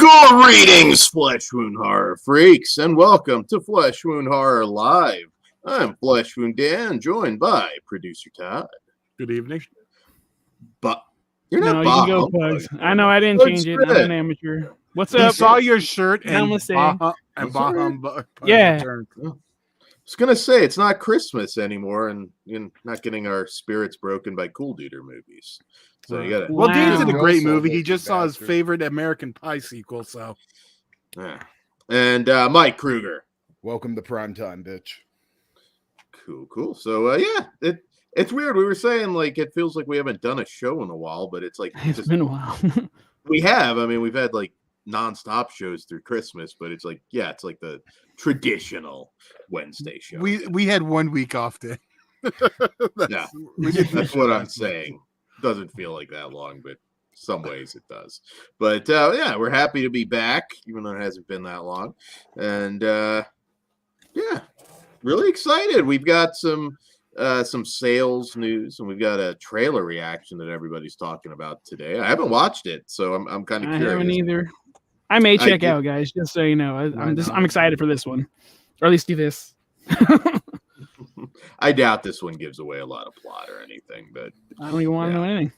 Greetings, Flesh Wound Horror freaks, and welcome to Flesh Wound Horror Live. I'm Flesh Wound Dan, joined by producer Todd. Good evening. But you're not you can go plugs. I know I didn't change it. I'm an amateur. What's up? He saw your shirt and Namaste. yeah. I was gonna say it's not Christmas anymore, and you're not getting our spirits broken by Cool Duder movies. So you got it. Well, Dan's in a great movie. He just saw his favorite American Pie sequel, so. Yeah. And Mike Kruger. Welcome to primetime, bitch. Cool. So it's weird. We were saying like it feels like we haven't done a show in a while, but it's like it's been a while. We have. I mean, we've had like nonstop shows through Christmas, but it's like it's like the traditional Wednesday show. We had 1 week off day. That's what I'm saying. Doesn't feel like that long, but some ways it does. But we're happy to be back, even though it hasn't been that long. And really excited. We've got some sales news, and we've got a trailer reaction that everybody's talking about today. I haven't watched it, so I'm kind of curious. I haven't either. I may check out, guys, just so you know. I'm excited for this one, or at least do this. I doubt this one gives away a lot of plot or anything, but I don't even want to know anything.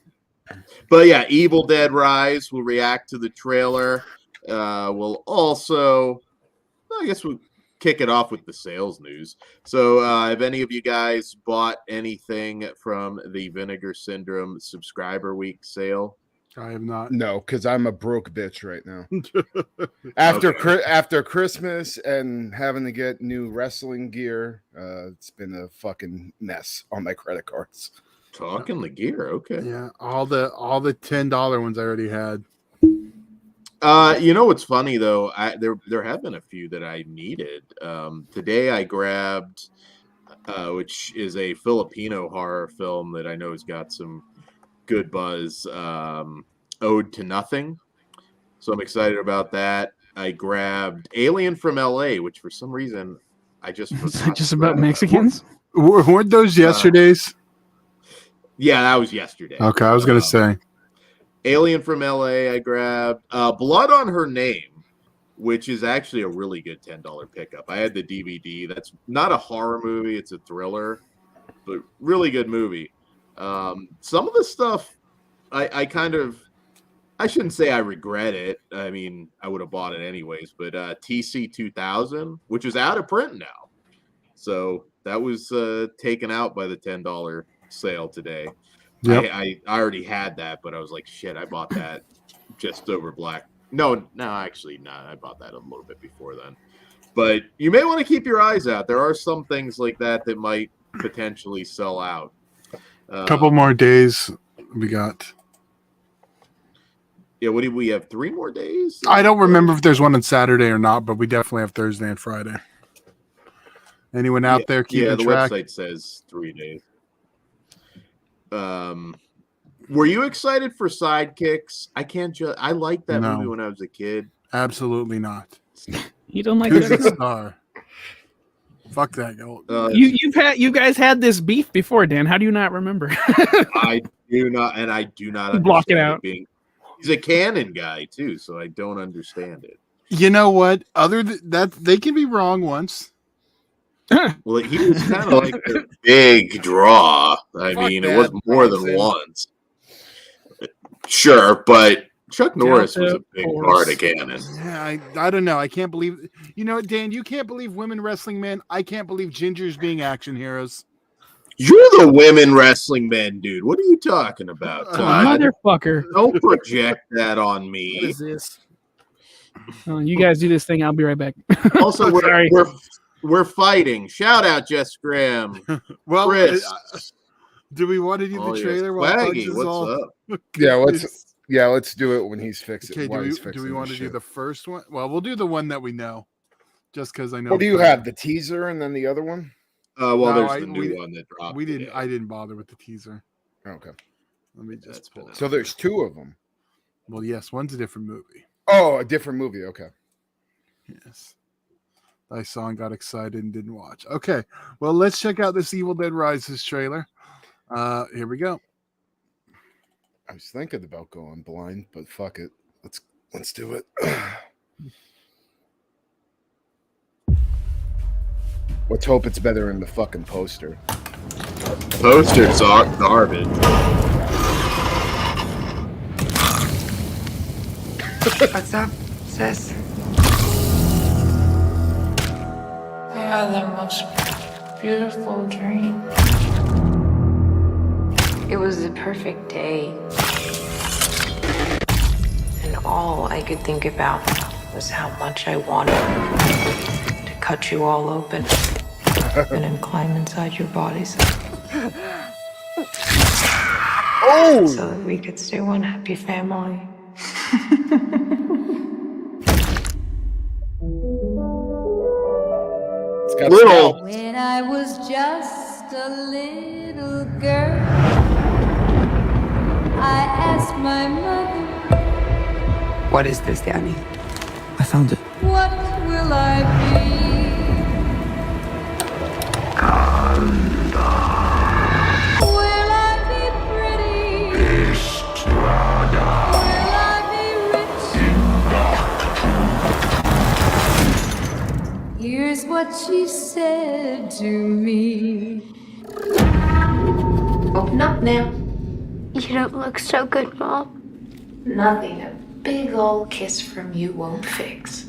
But yeah, Evil Dead Rise will react to the trailer. We'll also, I guess we'll kick it off with the sales news. So have any of you guys bought anything from the Vinegar Syndrome Subscriber Week sale? I have not. No, because I'm a broke bitch right now. After Christmas and having to get new wrestling gear, it's been a fucking mess on my credit cards. Talking the gear, okay. Yeah, all the $10 ones I already had. You know what's funny though? There have been a few that I needed. Today I grabbed, which is a Filipino horror film that I know has got some good buzz. Ode to Nothing. So I'm excited about that. I grabbed Alien from LA, which for some reason I just forgot. Just about Mexicans? Weren't those yesterday's? Yeah, that was yesterday. Okay, I was gonna say Alien from LA. I grabbed Blood on Her Name, which is actually a really good $10 pickup. I had the DVD. That's not a horror movie; it's a thriller, but really good movie. Some of the stuff I shouldn't say I regret it. I mean, I would have bought it anyways, but TC 2000, which is out of print now. So that was taken out by the $10 sale today. Yep. I already had that, but I was like, shit, I bought that just over Black. No, actually not. I bought that a little bit before then. But you may want to keep your eyes out. There are some things like that might potentially sell out. A couple more days we got. Yeah, what do we have? 3 more days? I don't remember if there's one on Saturday or not, but we definitely have Thursday and Friday. Anyone out there keeping track? The website says 3 days. Were you excited for Sidekicks? I liked that movie when I was a kid. Absolutely not. You don't like that star? Fuck that. You guys had this beef before, Dan. How do you not remember? I do not, and I do not block it out. He's a canon guy too, so I don't understand it. You know what? Other than that, they can be wrong once. Well, he was kind of like a big draw. It was more than once. Sure, but Chuck Norris was a big part of canon. Yeah, I don't know. I can't believe. You know, Dan, you can't believe women wrestling men. I can't believe gingers being action heroes. You're the women wrestling men, dude. What are you talking about, motherfucker? Don't project that on me. What is this? You guys do this thing. I'll be right back. Also, we're fighting. Shout out, Jess Graham. Well, Chris. Do we want to do the trailer? Swaggy, what's up? Yeah, let's do it when he's fixing. Okay, do we want to do the first one? Well, we'll do the one that we know, just because I know. What do you have? The teaser and then the other one? There's the new one that dropped. I didn't bother with the teaser. Okay. Let me just pull it. So there's 2 of them. Well, yes, one's a different movie. Oh, a different movie. Okay. Yes. I saw and got excited and didn't watch. Okay. Well, let's check out this Evil Dead Rises trailer. Here we go. I was thinking about going blind, but fuck it. Let's do it. Let's hope it's better in the fucking poster. Posters are garbage. What's up, sis? I had the most beautiful dream. It was the perfect day. And all I could think about was how much I wanted to cut you all open and then climb inside your bodies. Oh! So that we could stay one happy family. It's got Little. scalp. When I was just a little girl, I asked my mother, What is this, Danny? I found it. what will I be? Will I be pretty? Will I be rich? Here's what she said to me. Open up now. You don't look so good, Mom. Nothing a big old kiss from you won't fix.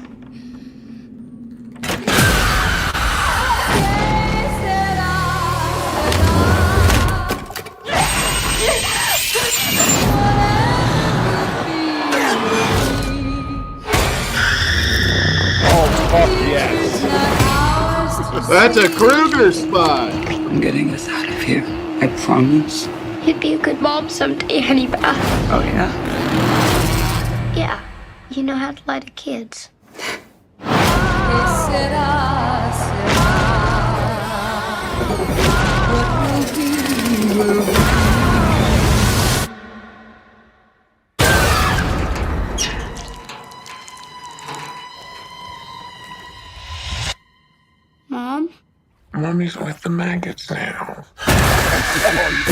Oh, fuck yes. That's a Kruger spot. I'm getting us out of here. I promise. You'd be a good mom someday, honey pie. Oh, yeah? Yeah, you know how to lie to kids. Mom? Mommy's with the maggots now.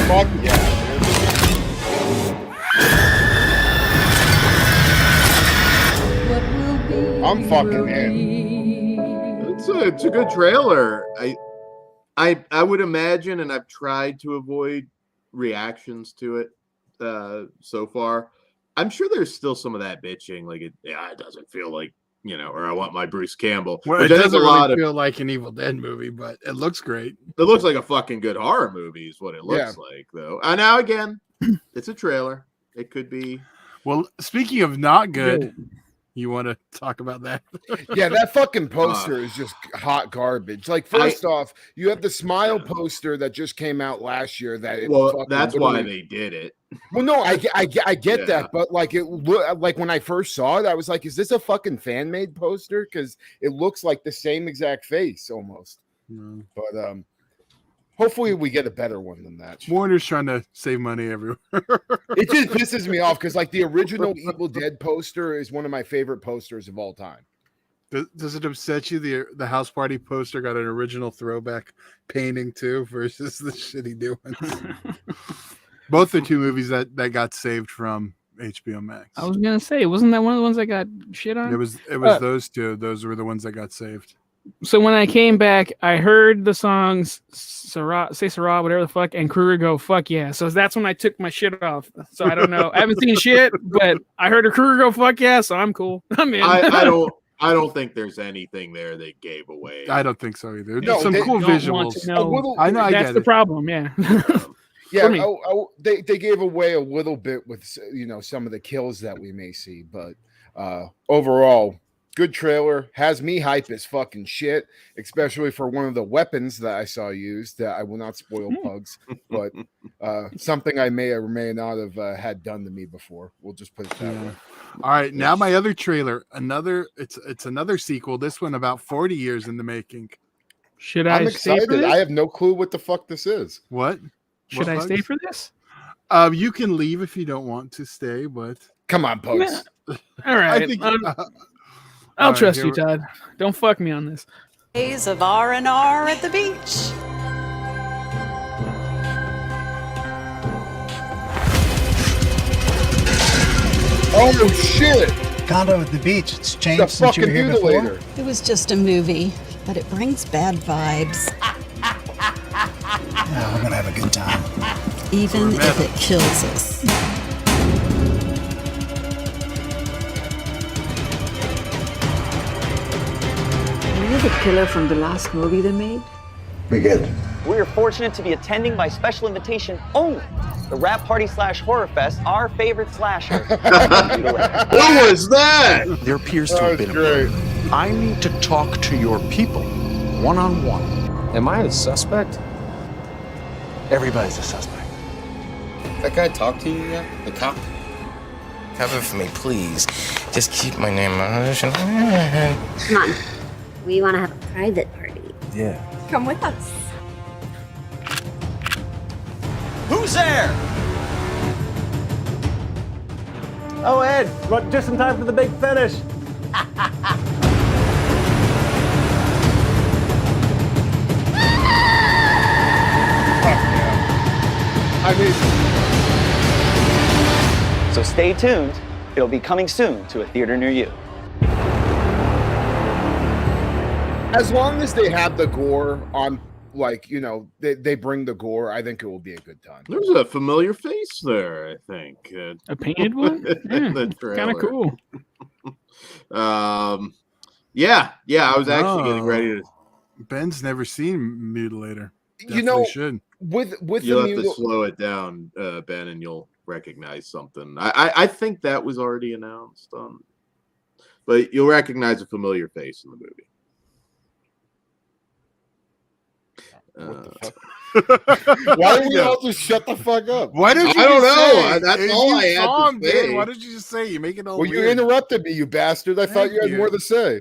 Fuck yeah, dude. I'm fucking in. It's a good trailer. I would imagine, and I've tried to avoid reactions to it so far. I'm sure there's still some of that bitching, like it doesn't feel like, or I want my Bruce Campbell. Well, it doesn't really feel like an Evil Dead movie, but it looks great. It looks like a fucking good horror movie is what it looks like, though. And now again, it's a trailer. It could be. Well, speaking of not good, you want to talk about that? Yeah, that fucking poster is just hot garbage. Like, first off, you have the Smile poster that just came out last year. That's why they did it. Well, no, I get that, but like like when I first saw it, I was like, "Is this a fucking fan made poster?" Because it looks like the same exact face almost. But hopefully, we get a better one than that. Warner's trying to save money everywhere. It just pisses me off because like the original Evil Dead poster is one of my favorite posters of all time. Does it upset you the house party poster got an original throwback painting too versus the shitty new ones? Both the two movies that got saved from HBO Max. I was gonna say, wasn't that one of the ones that got shit on? It was those two. Those were the ones that got saved. So when I came back, I heard the songs Sarah, say Sarah, whatever the fuck, and Kruger go, fuck yeah. So that's when I took my shit off. So I don't know. I haven't seen shit, but I heard a Kruger go, fuck yeah, so I'm cool. I'm in. I don't think there's anything there they gave away. I don't think so either. No, some cool visuals. I know. That's the problem. Yeah. Yeah, they gave away a little bit with some of the kills that we may see, but overall, good trailer. Has me hype as fucking shit, especially for one of the weapons that I saw used. That I will not spoil pugs, but something I may or may not have had done to me before. We'll just put it that way. All right, now my other trailer. It's another sequel. This one about 40 years in the making. Should I'm excited. I have no clue what the fuck this is. What? Should I stay for this? You can leave if you don't want to stay, but come on, Pugs. All right. I'll trust you, Todd. Don't fuck me on this. Days of R&R at the beach. Oh shit! condo at the beach. It's changed The since you were fucking here before. mutilator. It was just a movie, but it brings bad vibes, Yeah, we're gonna have a good time. even if it kills us. Are you the killer from the last movie they made? Begin. We are fortunate to be attending by special invitation only the Rap Party / Horror Fest, our favorite slasher. What was that? There appears to have been a murder. I need to talk to your people, one-on-one. Am I the suspect? Everybody's a suspect. That guy talk to you yet? The cop? Cover for me, please. Just keep my name out of it. Come on. We want to have a private party. Yeah. Come with us. Who's there? Oh, Ed, just in time for the big finish. So stay tuned. It'll be coming soon to a theater near you. As long as they have the gore on, like, you know, they bring the gore, I think it will be a good time. There's a familiar face there, I think. A painted one? Kind of cool. Yeah, I was actually getting ready to. Ben's never seen Mutilator. You know, should. with You'll have to slow it down, Ben, and you'll recognize something. I think that was already announced, but you'll recognize a familiar face in the movie. Why don't we all just shut the fuck up? Why did you? I don't know. Say? That's all I had to say. Why did you just say? You make it all. Well, weird. you interrupted me, you bastard. I thought you had more to say.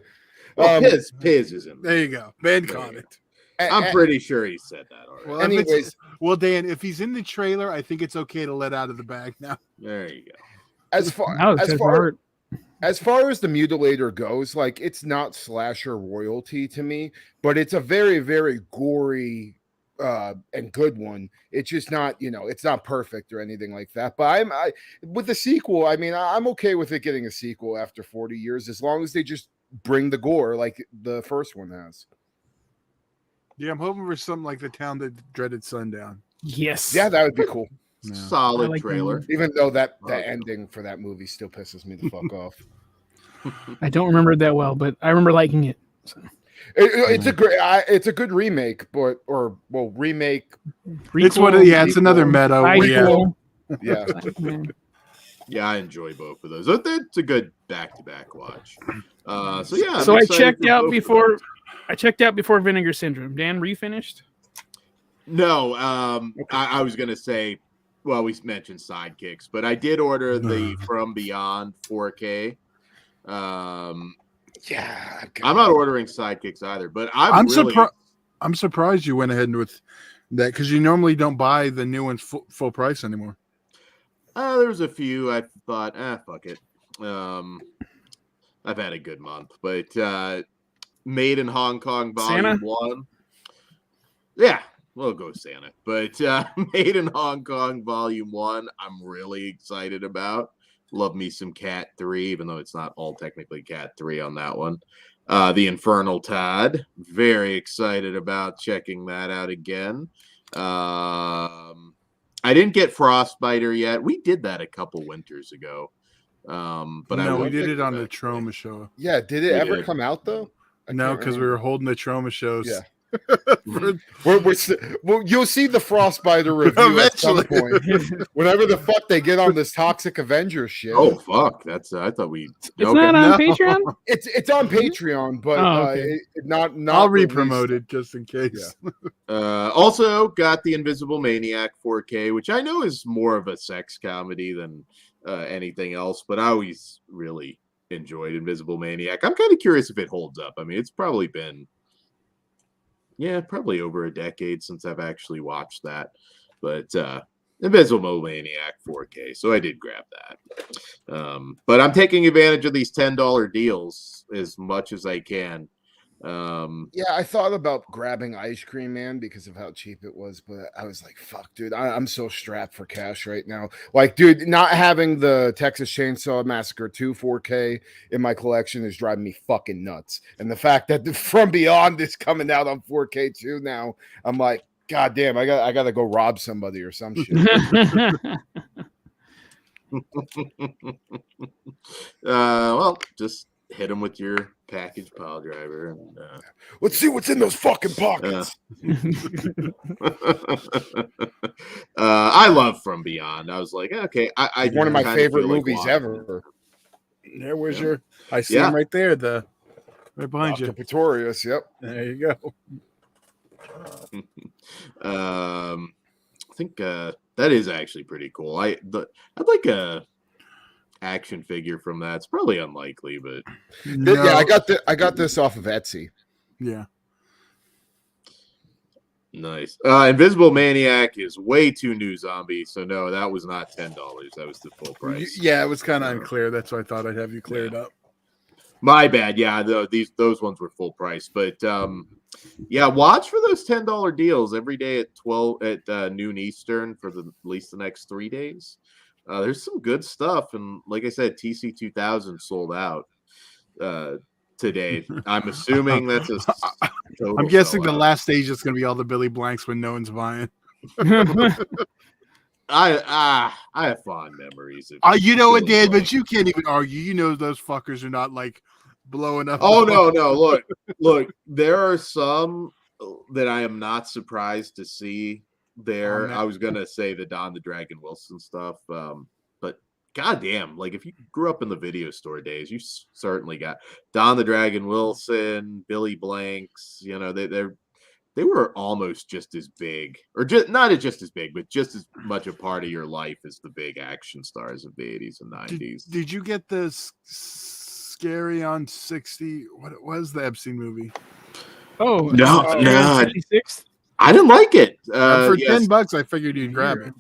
Well, Piz is in there. You go. Ben caught it. I'm pretty sure he said that already. Well, anyways, Dan, if he's in the trailer, I think it's okay to let out of the bag now. There you go. As far as the Mutilator goes, like, it's not slasher royalty to me, but it's a very, very gory and good one. It's just not, you know, it's not perfect or anything like that. But with the sequel, I mean, I'm okay with it getting a sequel after 40 years, as long as they just bring the gore like the first one has. Yeah, I'm hoping for something like The Town That Dreaded Sundown. Yes. Yeah, that would be cool. Yeah. Solid like trailer. Even though that ending for that movie still pisses me the fuck off. I don't remember it that well, but I remember liking it. So. It's a great, it's a good remake, remake. It's what? Yeah, it's another meta. Yeah. Yeah, I enjoy both of those. It's a good back-to-back watch. So yeah. So I checked out before. I checked out before Vinegar Syndrome. Dan, were you finished? No. I was gonna say. Well, we mentioned Sidekicks, but I did order the From Beyond 4K. Yeah, I'm not ordering Sidekicks either, but I'm surprised you went ahead with that, because you normally don't buy the new ones full price anymore. There was a few I thought, fuck it. I've had a good month, but Made in Hong Kong Volume 1. Yeah, we'll go Santa. But Made in Hong Kong Volume 1, I'm really excited about. Love me some Cat 3, even though it's not all technically Cat 3 on that one. The Infernal Todd, very excited about checking that out again. I didn't get Frostbiter yet. We did that a couple winters ago. But no, we did it on the Trauma show. Yeah, did it ever come out though? No, because we were holding the Trauma shows. Yeah. You'll see the Frostbiter review at some point. Whenever the fuck they get on this Toxic Avenger shit. Oh fuck, that's I thought we. It's not on Patreon. It's on Patreon, but not. I'll re-promote it just in case. Yeah. Also got the Invisible Maniac 4K, which I know is more of a sex comedy than anything else, but I always really enjoyed Invisible Maniac. I'm kind of curious if it holds up. I mean, it's probably been. Yeah, probably over a decade since I've actually watched that. But Invisible Maniac 4K, so I did grab that. But I'm taking advantage of these $10 deals as much as I can. Yeah, I thought about grabbing Ice Cream Man because of how cheap it was, but I was like, fuck, dude, I'm so strapped for cash right now. Like, dude, not having the Texas Chainsaw Massacre 2 4K in my collection is driving me fucking nuts. And the fact that the From Beyond is coming out on 4K too now, I'm like, God damn, I gotta go rob somebody or some shit. Well, just hit them with your package pile driver. And, let's see what's in those fucking pockets. I love From Beyond. I was like, okay, I one of my favorite movies like ever. There was your. I see him right there. Right behind you. Pretorius. Yep. There you go. I think that is actually pretty cool. I'd like a action figure from that. It's probably unlikely, but yeah, I got this off of Etsy. Yeah. Nice. Invisible Maniac is way too new zombie, so no, that was not $10. That was the full price. Yeah, it was kind of unclear. That's why I thought I'd have you cleared up. My bad. Yeah, those ones were full price, but yeah, watch for those $10 deals every day at noon Eastern for at least the next 3 days. There's some good stuff, and like I said, TC 2000 sold out today. I'm assuming that's a I'm guessing the last stage is going to be all the Billy Blanks when no one's buying. I have fond memories. You know what, Dan? But you can't even argue. You know those fuckers are not like blowing up. Oh no! Look. There are some that I am not surprised to see there. I was gonna say the Don the Dragon Wilson stuff, but goddamn, like if you grew up in the video store days, you certainly got Don the Dragon Wilson, Billy Blanks. You know they were almost just as big, or just not just as big, but just as much a part of your life as the big action stars of the 80s and 90s. Did you get the Scary on 60? What was the Epstein movie? Oh no, 66? I didn't like it. For $10, I figured you'd grab it.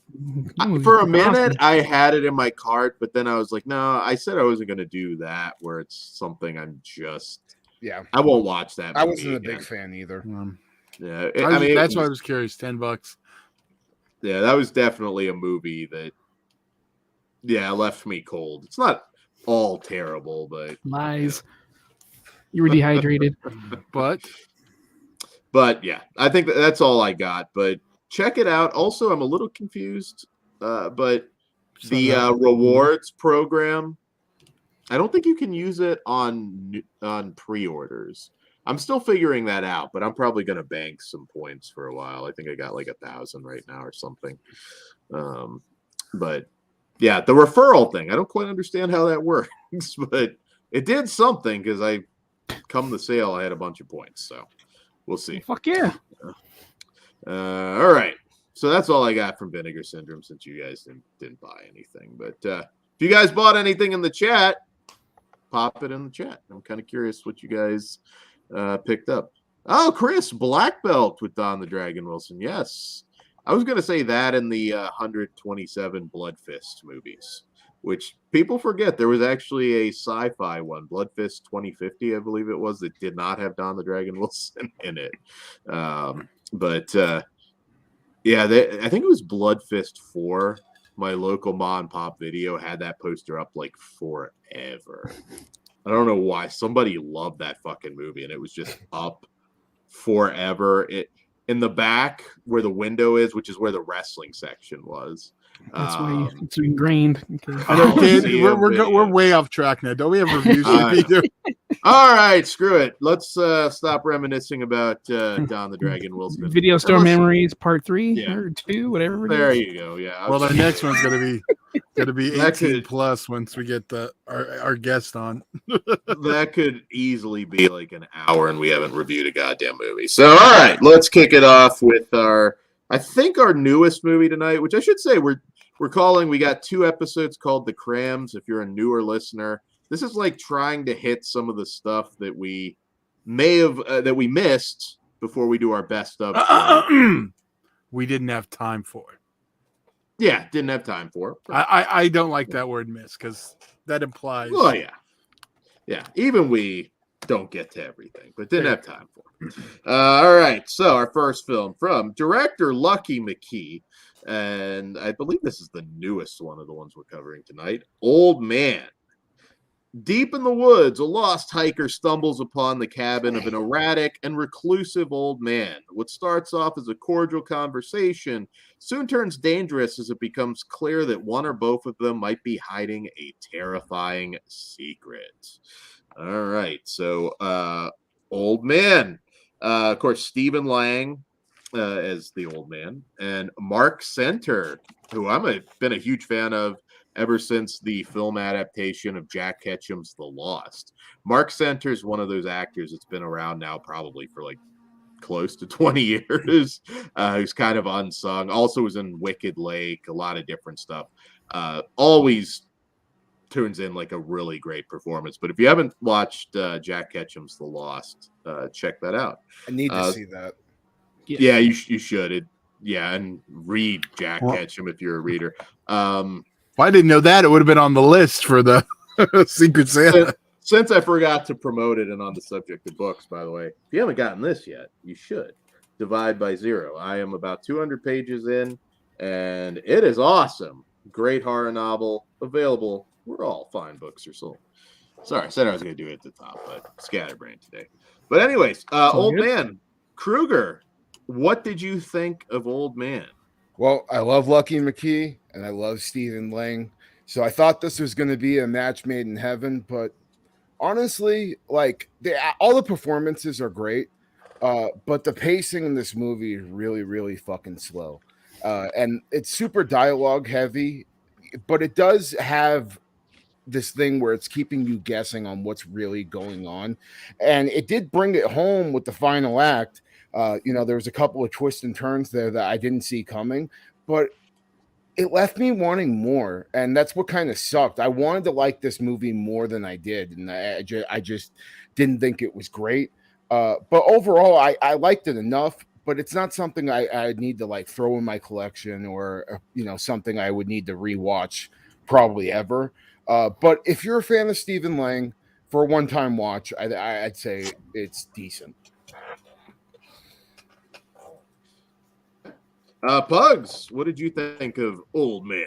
For a minute, I had it in my cart, but then I was like, no, I said I wasn't going to do that. Where it's something I won't watch that. I wasn't a big fan either. Yeah, that's why I was curious. $10. Yeah, that was definitely a movie that, left me cold. It's not all terrible, but lies. You were dehydrated, but yeah, I think that's all I got. But check it out. Also, I'm a little confused, but the rewards program, I don't think you can use it on pre-orders. I'm still figuring that out, but I'm probably going to bank some points for a while. I think I got like 1,000 right now or something. But yeah, the referral thing, I don't quite understand how that works, but it did something because come the sale, I had a bunch of points. So we'll see. Fuck yeah. All right. So that's all I got from Vinegar Syndrome since you guys didn't buy anything. But if you guys bought anything in the chat, pop it in the chat. I'm kind of curious what you guys picked up. Oh, Chris, black belt with Don the Dragon Wilson. Yes. I was going to say that in the 127 Blood Fist movies, which people forget. There was actually a sci-fi one, Blood Fist 2050, I believe it was, that did not have Don the Dragon Wilson in it. But I think it was Blood Fist 4. My local mom and pop video had that poster up like forever. I don't know why. Somebody loved that fucking movie, and it was just up forever. In the back where the window is, which is where the wrestling section was. That's why it's ingrained. Okay. We're way off track now. Don't we have reviews? All right, screw it. Let's stop reminiscing about Don the Dragon Wilson. Video Store Memories Part 3 or 2, whatever. There you go. Yeah. Well, our next one's gonna be 18 plus once we get our guest on. That could easily be like an hour, and we haven't reviewed a goddamn movie. So, all right, let's kick it off with our newest movie tonight, which I should say we got 2 episodes called The Crams. If you're a newer listener, this is like trying to hit some of the stuff that we may have that we missed before we do our best of. We didn't have time for it. Yeah, didn't have time for it. I don't like that word "miss" because that implies. Oh yeah. Even we don't get to everything, but didn't have time for it. All right, so our first film from director Lucky Mckee, and I believe this is the newest one of the ones we're covering tonight, Old Man. Deep in the woods, a lost hiker stumbles upon the cabin of an erratic and reclusive old man. What starts off as a cordial conversation soon turns dangerous as it becomes clear that one or both of them might be hiding a terrifying secret. All right, so Old Man. Of course, Stephen Lang as the old man, and Mark Center, who been a huge fan of ever since the film adaptation of Jack Ketchum's The Lost. Mark Center is one of those actors that's been around now probably for like close to 20 years. Who's kind of unsung. Also was in Wicked Lake, a lot of different stuff. Always turns in like a really great performance. But if you haven't watched Jack Ketchum's The Lost, check that out. I need to see that. Yeah, you should. And read Jack Ketchum if you're a reader. If I didn't know that, it would have been on the list for the Secret Santa. Since I forgot to promote it, and on the subject of books, by the way, if you haven't gotten this yet, you should. Divide by Zero. I am about 200 pages in, and it is awesome. Great horror novel, available where all fine books are sold. Sorry, I said I was going to do it at the top, but scatterbrain today. But anyways, Old Man, Kruger, what did you think of Old Man? Well, I love Lucky Mckee and I love Stephen Lang. So I thought this was going to be a match made in heaven, but honestly, like all the performances are great, but the pacing in this movie is really, really fucking slow. And it's super dialogue heavy, but it does have this thing where it's keeping you guessing on what's really going on. And it did bring it home with the final act. There was a couple of twists and turns there that I didn't see coming, but it left me wanting more. And that's what kind of sucked. I wanted to like this movie more than I did. And I just didn't think it was great. But overall, I liked it enough, but it's not something I need to like throw in my collection or, something I would need to rewatch probably ever. But if you're a fan of Stephen Lang for a one-time watch, I'd say it's decent. Pugs, what did you think of Old Man?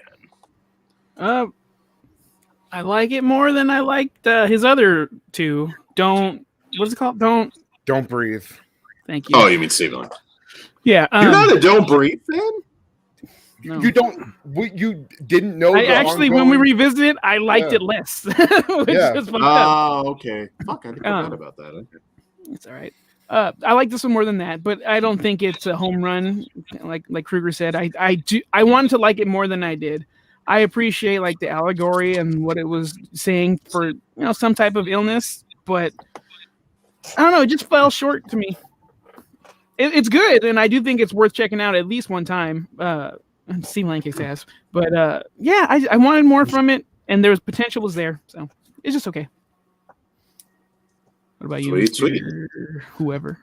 I like it more than I liked his other two. What's it called? Don't Breathe. Thank you. Oh, you mean Stephen Lang? Yeah. You're not a Don't Breathe fan? No. You didn't know. When we revisited it, I liked it less. Okay. Fuck, I forgot about that. Okay. It's all right. I like this one more than that, but I don't think it's a home run. Like Kruger said, I wanted to like it more than I did. I appreciate like the allegory and what it was saying for some type of illness, but I don't know. It just fell short to me. It's good, and I do think it's worth checking out at least one time. See Lang kicks ass, but I wanted more from it, and there was potential was there, so it's just okay. What about you, sweet. Whoever?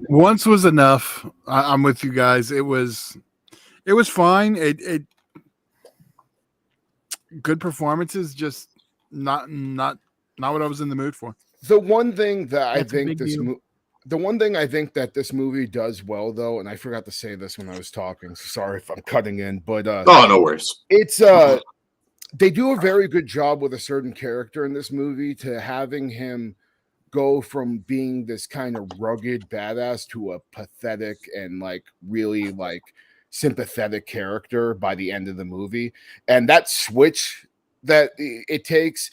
Once was enough. I'm with you guys. It was fine. It good performances, just not what I was in the mood for. The one thing that I think this movie does well, though, and I forgot to say this when I was talking. So sorry if I'm cutting in, but no worries. It's they do a very good job with a certain character in this movie to having him go from being this kind of rugged badass to a pathetic and like really like sympathetic character by the end of the movie. And that switch that it takes,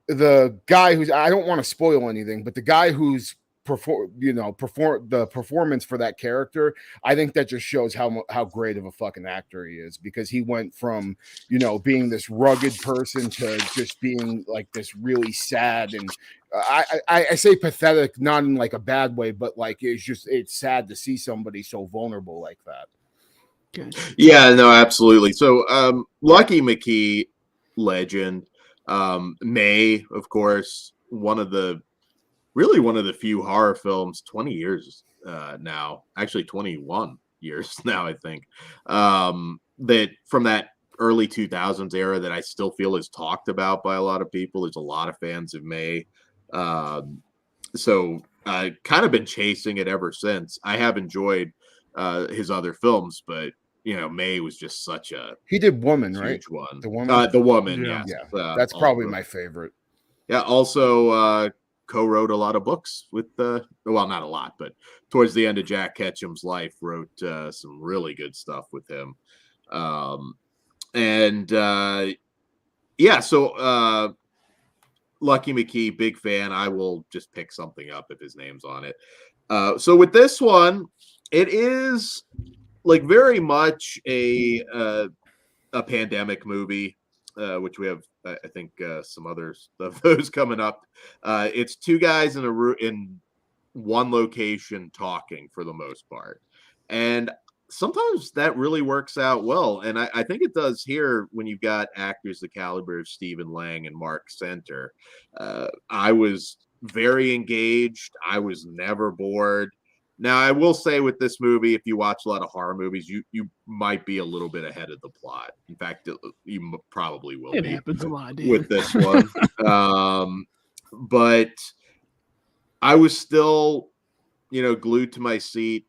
the guy who's, I don't want to spoil anything, but the guy who's the performance for that character, I think that just shows how great of a fucking actor he is, because he went from being this rugged person to just being like this really sad, and I say pathetic not in like a bad way, but like it's sad to see somebody so vulnerable like that. Okay. Yeah, no, absolutely. So Lucky Mckee, legend. May, of course, one of the few horror films, 20 years now, actually 21 years now, I think, that from that early 2000s era that I still feel is talked about by a lot of people. There's a lot of fans of May, So I kind of been chasing it ever since. I have enjoyed his other films, but May was just such a he did Woman, huge right? one. The Woman, The Woman, Yeah. yes. Yeah, that's probably my favorite. Yeah, also co-wrote a lot of books with well, not a lot, but towards the end of Jack Ketchum's life, wrote some really good stuff with him. So Lucky Mckee, big fan. I will just pick something up if his name's on it. So with this one, it is like very much a pandemic movie, which we have, I think, some others of those coming up. It's two guys in one location talking for the most part, and sometimes that really works out well. And I think it does here when you've got actors the caliber of Stephen Lang and Mark Center. I was very engaged. I was never bored. Now, I will say with this movie, if you watch a lot of horror movies, you might be a little bit ahead of the plot. In fact, you probably will It be happens a lot, dude. with this one. But I was still, glued to my seat,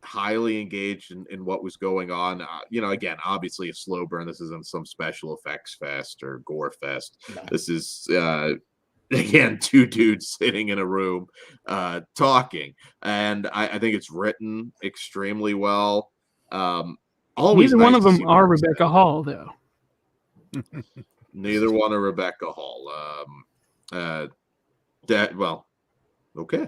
highly engaged in what was going on. Again, obviously a slow burn. This isn't some special effects fest or gore fest. No. This is again, two dudes sitting in a room talking, and I think it's written extremely well. Always neither nice one of to them see are Mark Rebecca Center. Hall, though. Neither one are Rebecca Hall. Okay.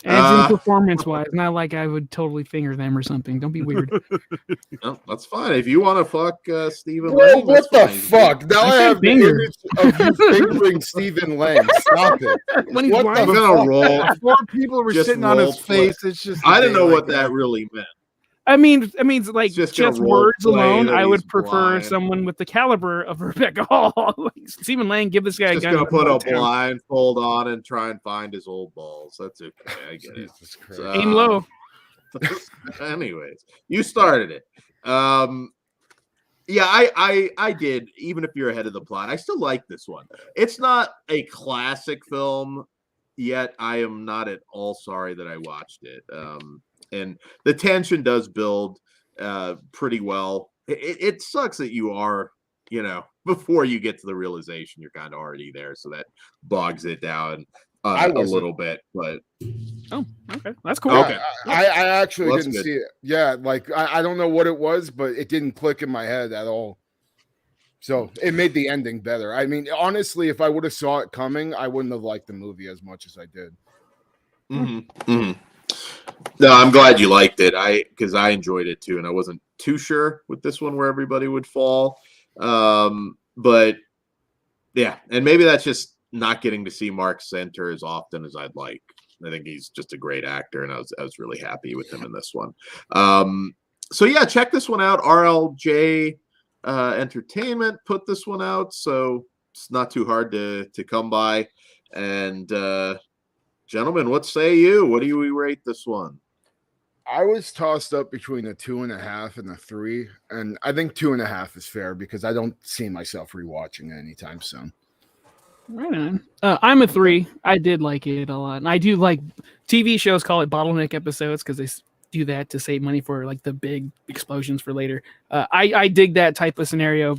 As in performance-wise, not like I would totally finger them or something. Don't be weird. No, that's fine. If you want to fuck Stephen Bro, Lang, what the fine. fuck? Now I have the finger. image of you fingering Stephen Lang. Stop it. When he's What blind. I'm the gonna fuck? roll. Four people were Just sitting on his role play. face. It's just. I didn't know what that. that really meant. I mean, like Just just gonna role words play alone, that I he's would prefer blind. someone with the caliber of Rebecca Hall. Like Stephen Lang, give this guy a Just gun. gonna and put a let him down. blindfold on and try and find his old balls. That's okay. I get it. Jesus Christ. Aim low. Anyways, you started it. Yeah, I did. Even if you're ahead of the plot, I still like this one. It's not a classic film, yet I am not at all sorry that I watched it. And the tension does build pretty well. It sucks that you are, before you get to the realization, you're kind of already there, so that bogs it down a little bit. But oh, okay, that's cool. Okay, I actually Well, didn't that's see it. Yeah, like I don't know what it was, but it didn't click in my head at all. So it made the ending better. I mean, honestly, if I would have saw it coming, I wouldn't have liked the movie as much as I did. Mm-hmm. Mm-hmm. No, I'm glad you liked it. Because I enjoyed it too, and I wasn't too sure with this one where everybody would fall. But yeah, and maybe that's just not getting to see Mark Center as often as I'd like. I think he's just a great actor, and I was really happy with him in this one. So yeah, check this one out. RLJ Entertainment put this one out, so it's not too hard to come by. And gentlemen, what say you? What do you rate this one? I was tossed up between a 2.5 and a 3, and I think 2.5 is fair because I don't see myself rewatching it anytime soon. Right on. I'm a 3. I did like it a lot, and I do like TV shows call it bottleneck episodes because they do that to save money for like the big explosions for later. I dig that type of scenario.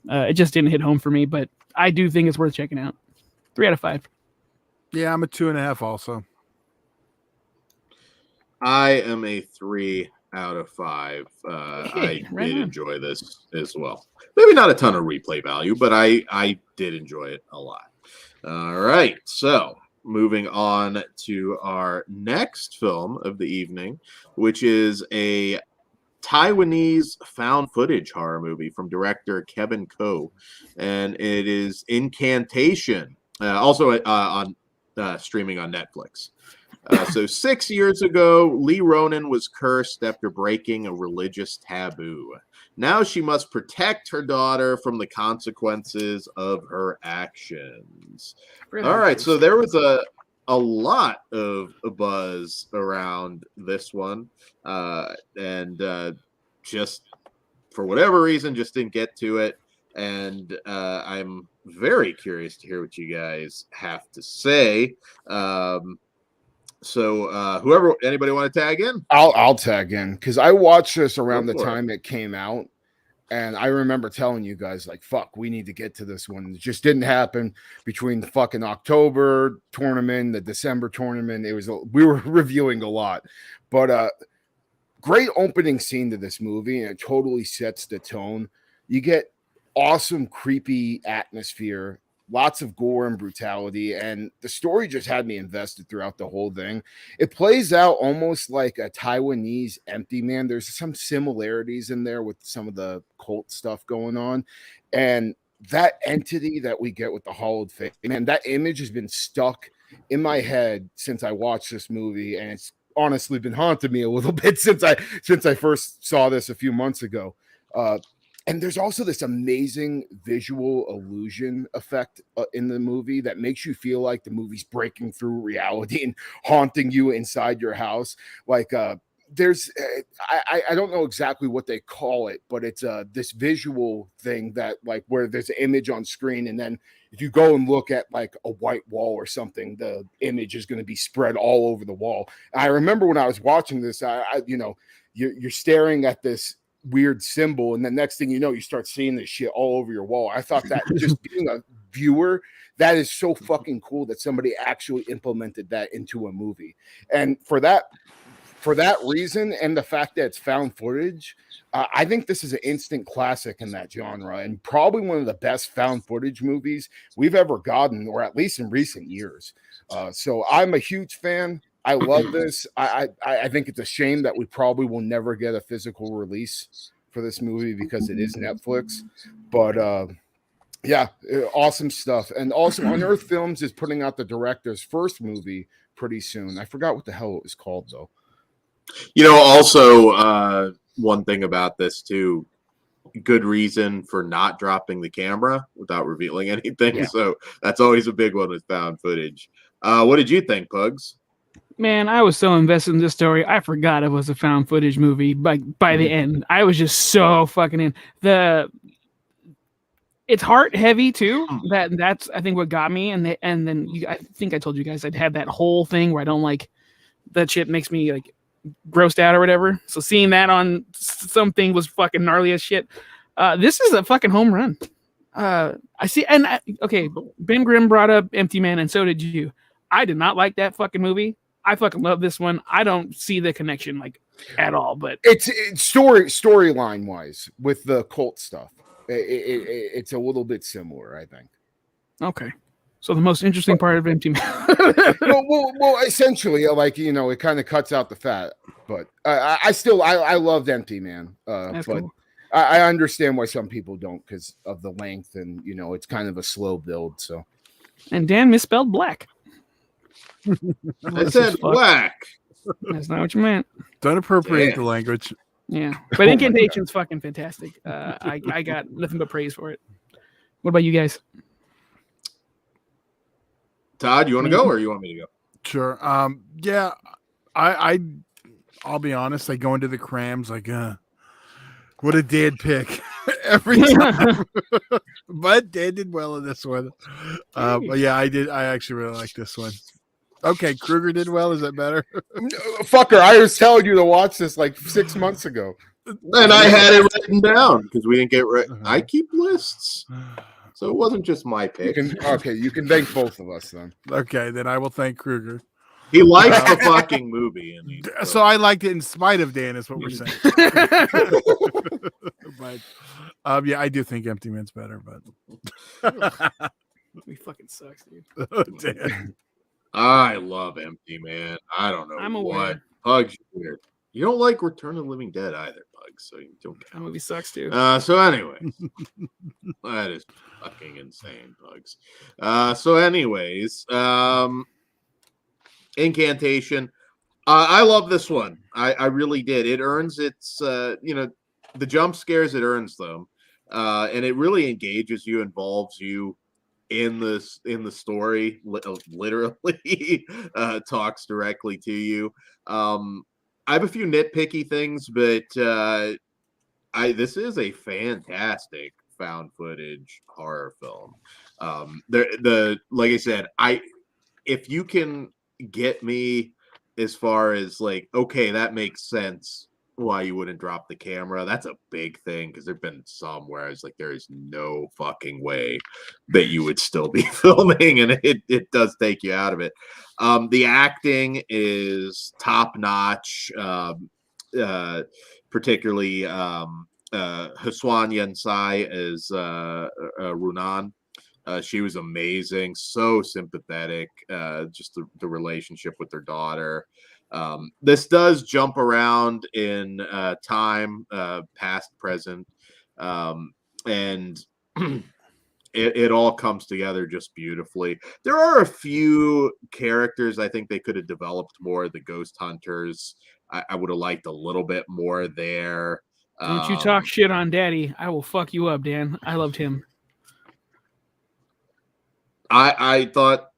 It just didn't hit home for me, but I do think it's worth checking out. 3 out of 5. Yeah, I'm a 2.5 also. I am a 3 out of 5. Hey, I right did on. enjoy this as well. Maybe not a ton of replay value, but I did enjoy it a lot. All right, so moving on to our next film of the evening, which is a Taiwanese found footage horror movie from director Kevin Ko, and it is Incantation, also on streaming on Netflix. So 6 years ago, Lee Ronan was cursed after breaking a religious taboo. Now she must protect her daughter from the consequences of her actions. All right, so there was a lot of buzz around this one, and just for whatever reason, just didn't get to it. and I'm very curious to hear what you guys have to say. So anybody want to tag in? I'll tag in because I watched this around the time it came out. And I remember telling you guys, like, fuck, we need to get to this one. It just didn't happen between the fucking October tournament, the December tournament. We were reviewing a lot. But great opening scene to this movie, and it totally sets the tone. You get awesome, creepy atmosphere, lots of gore and brutality, and the story just had me invested throughout the whole thing. It plays out almost like a Taiwanese Empty Man. There's some similarities in there with some of the cult stuff going on, and that entity that we get with the hollowed face, man, that image has been stuck in my head since I watched this movie, and it's honestly been haunting me a little bit since I first saw this a few months ago. And there's also this amazing visual illusion effect in the movie that makes you feel like the movie's breaking through reality and haunting you inside your house. Like there's, I don't know exactly what they call it, but it's this visual thing that like where there's an image on screen, and then if you go and look at like a white wall or something, the image is going to be spread all over the wall. And I remember when I was watching this, you're staring at this weird symbol, and the next thing you know, you start seeing this shit all over your wall. I thought that just being a viewer, that is so fucking cool that somebody actually implemented that into a movie. And for that reason, and the fact that it's found footage, I think this is an instant classic in that genre, and probably one of the best found footage movies we've ever gotten, or at least in recent years. So I'm a huge fan. I love this. I think it's a shame that we probably will never get a physical release for this movie because it is Netflix. But yeah, awesome stuff. And also, Unearthed Films is putting out the director's first movie pretty soon. I forgot what the hell it was called, though. Also, one thing about this too, good reason for not dropping the camera without revealing anything. Yeah. So that's always a big one with found footage. What did you think, Pugs? Man, I was so invested in this story, I forgot it was a found footage movie. By the end, I was just so fucking in. It's heart heavy too. That's I think what got me. And then I think I told you guys I'd had that whole thing where I don't like that shit, makes me like grossed out or whatever. So seeing that on something was fucking gnarly as shit. This is a fucking home run. I see, and okay, Ben Grimm brought up Empty Man, and so did you. I did not like that fucking movie. I fucking love this one. I don't see the connection like at all, but it's storyline wise with the cult stuff. It's a little bit similar, I think. Okay, so the most interesting part of Empty Man. well, essentially, like it kind of cuts out the fat. But I loved Empty Man. But cool. I understand why some people don't because of the length, and it's kind of a slow build. So, and Dan misspelled black. I said black. That's not what you meant. Don't appropriate the language. Yeah, but Incantation's fucking fantastic. I got nothing but praise for it. What about you guys? Todd, you want to go or you want me to go? Sure. Yeah, I'll be honest. I go into the Crams like, what a Dan pick every time. But Dan did well in this one. But yeah, I did. I actually really like this one. Okay, Kruger did well. Is that better? Fucker, I was telling you to watch this like 6 months ago. And I had it written down because we didn't get I keep lists. So it wasn't just my pick. You can thank both of us then. Okay, then I will thank Kruger. He likes the fucking movie. So I liked it in spite of Dan, is what we're saying. But yeah, I do think Empty Man's better, but we fucking sucks, dude. Dan. I love Empty Man. I don't know what. Pugs, weird. You don't like Return of the Living Dead either, Pugs, so you don't count. That movie sucks too. So anyway, that is fucking insane, Pugs. So anyways, Incantation. I love this one. I really did. It earns its, the jump scares. It earns them, and it really engages you, involves you in the story. Literally, talks directly to you. I have a few nitpicky things, but this is a fantastic found footage horror film. Like I said, if you can get me as far as like, okay, that makes sense why you wouldn't drop the camera. That's a big thing because there've been some where it's like there is no fucking way that you would still be filming, and it does take you out of it. The acting is top notch, particularly Hsuan Yansai as Runan. She was amazing, so sympathetic. Just the relationship with their daughter. This does jump around in time, past, present, and it all comes together just beautifully. There are a few characters I think they could have developed more. The ghost hunters, I would have liked a little bit more there. Don't you talk shit on Daddy. I will fuck you up, Dan. I loved him. I thought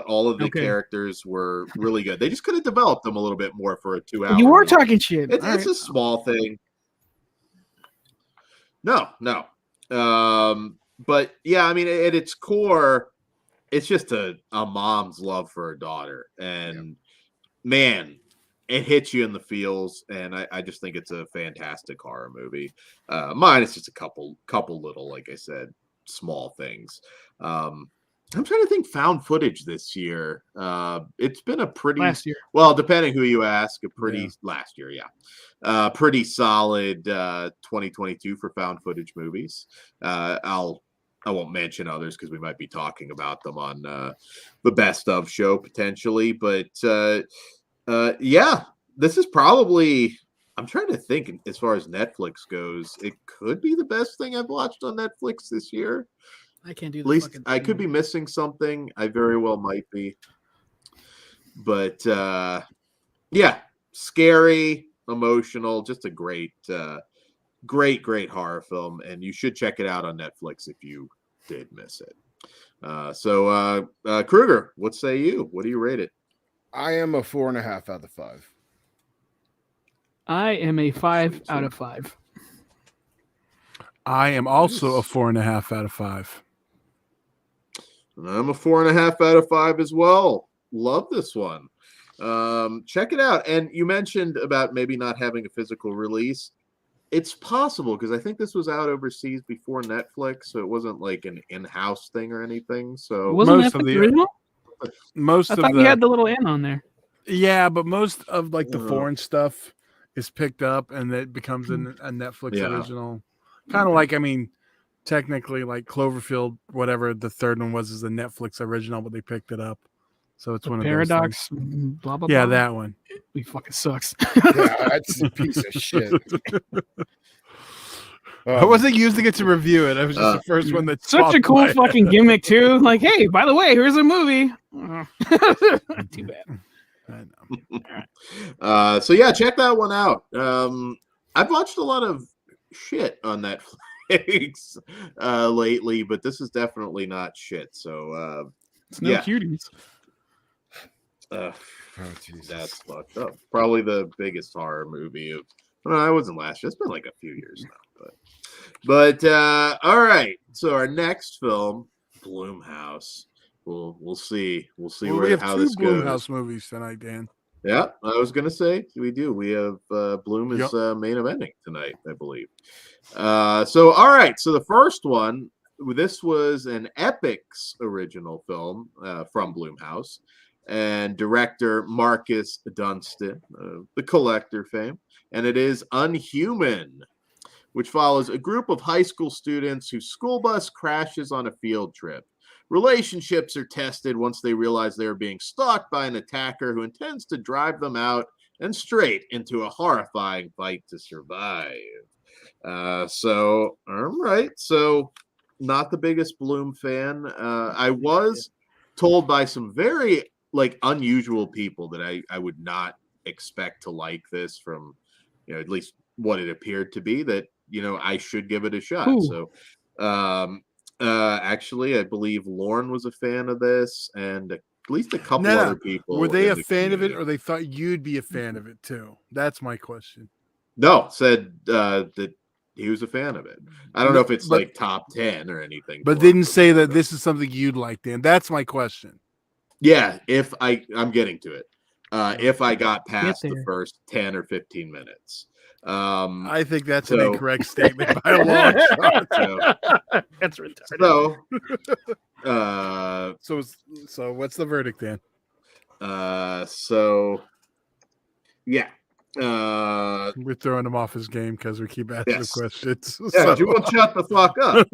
all of the characters were really good. They just could have developed them a little bit more for a 2-hour. You were talking shit. It's a small thing. No. But yeah, I mean, at its core, it's just a mom's love for her daughter. And man, it hits you in the feels. And I just think it's a fantastic horror movie. Mine is just a couple little, like I said, small things. I'm trying to think found footage this year. It's been a pretty last year. Well, depending who you ask, last year, pretty solid 2022 for found footage movies. I won't mention others because we might be talking about them on the best of show potentially. But this is probably. I'm trying to think as far as Netflix goes. It could be the best thing I've watched on Netflix this year. I can't do. At least I could be missing something. I very well might be. But scary, emotional, just a great horror film, and you should check it out on Netflix if you did miss it. So Kruger, what say you? What do you rate it? I am a 4.5 out of 5. I am a 5 out of 5. I am also a 4.5 out of 5. I'm a 4.5 out of 5 as well. Love this one. Check it out. And you mentioned about maybe not having a physical release. It's possible because I think this was out overseas before Netflix, so it wasn't like an in-house thing or anything. So wasn't Netflix original? I thought you had the little N on there. Yeah, but most of like the foreign stuff is picked up and it becomes a Netflix original. Kind of like, I mean, technically like Cloverfield, whatever the third one was, is a Netflix original, but they picked it up. So it's one Paradox, of those things. blah, blah, yeah, blah. that one. He fucking sucks. Yeah, that's a piece of shit. I wasn't using it to review it. I was just the first one that such a cool fucking gimmick too. Like, hey, by the way, here's a movie. Too bad. I know. So yeah, check that one out. I've watched a lot of shit on Netflix lately, but this is definitely not shit. So it's no cuties. That's fucked up. Probably the biggest horror movie of. Well, I wasn't last year. It's been like a few years now, but all right. So our next film, Blumhouse. We'll see. We'll see we have how two this goes. Blumhouse movies tonight, Dan. Yeah, I was gonna say we do. We have Bloom is main eventing tonight, I believe. So all right. So the first one. This was an Epix original film from Blumhouse, and director Marcus Dunstan, The Collector fame, and it is Unhuman, which follows a group of high school students whose school bus crashes on a field trip. Relationships are tested once they realize they are being stalked by an attacker who intends to drive them out and straight into a horrifying fight to survive. So, all right. So, not the biggest Bloom fan. I was told by some very unusual people that I would not expect to like this from, at least what it appeared to be, that, I should give it a shot. Ooh. So, actually, I believe Lauren was a fan of this, and at least a couple other people. Were they a fan of it, or they thought you'd be a fan of it too? That's my question. No, said that he was a fan of it. I don't know if it's like top 10 or anything. But didn't say that this is something you'd like, Dan. That's my question. Yeah, if I'm getting to it. If I got past the first 10 or 15 minutes. I think that's an incorrect statement by a long shot. That's retarded. So what's the verdict, Dan? Yeah. We're throwing him off his game because we keep asking questions. Yeah, you won't shut the fuck up.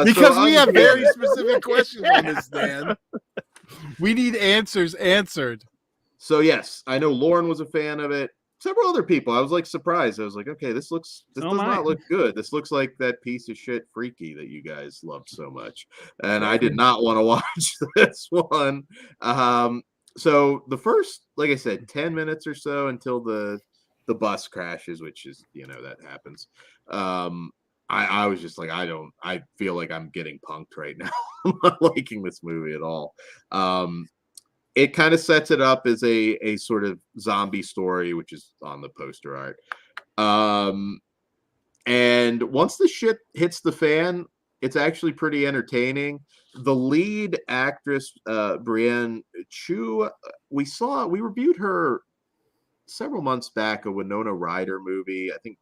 Because we have very specific questions on this, Dan. We need answers answered. So yes, I know Lauren was a fan of it. Several other people. I was like surprised. I was like, okay, this does not look good. This looks like that piece of shit Freaky that you guys loved so much. And I did not want to watch this one. So the first, like I said, 10 minutes or so until the bus crashes, which is, that happens. I was just like, I feel like I'm getting punked right now. I'm not liking this movie at all. It kind of sets it up as a sort of zombie story, which is on the poster art. And once the shit hits the fan, it's actually pretty entertaining. The lead actress, Brienne Chu, we reviewed her several months back, a Winona Ryder movie. I think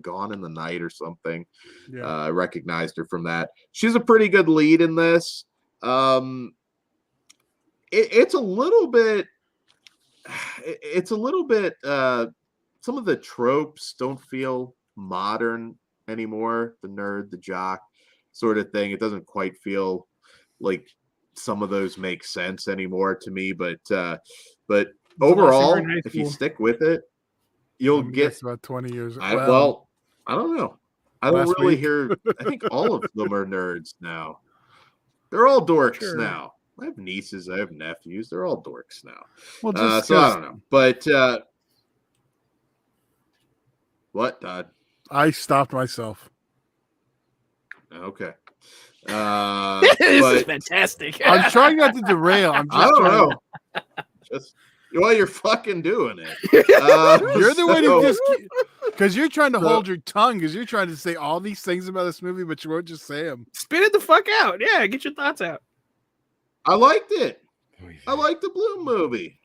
Gone in the Night or something. Yeah. I recognized her from that. She's a pretty good lead in this. It's a little bit. Some of the tropes don't feel modern anymore. The nerd, the jock sort of thing. It doesn't quite feel like some of those make sense anymore to me. But overall, if you stick with it, you'll get about 20 years. I don't know. I don't really hear. I think all of them are nerds now. They're all dorks now. I have nieces. I have nephews. They're all dorks now. Well, so I don't know. But what, Todd? I stopped myself. Okay. This is fantastic. I'm trying not to derail. I don't know. You're fucking doing it. You're the one who just because you're trying to hold your tongue because you're trying to say all these things about this movie, but you won't just say them. Spit it the fuck out. Yeah, get your thoughts out. I liked it. I liked the Bloom movie.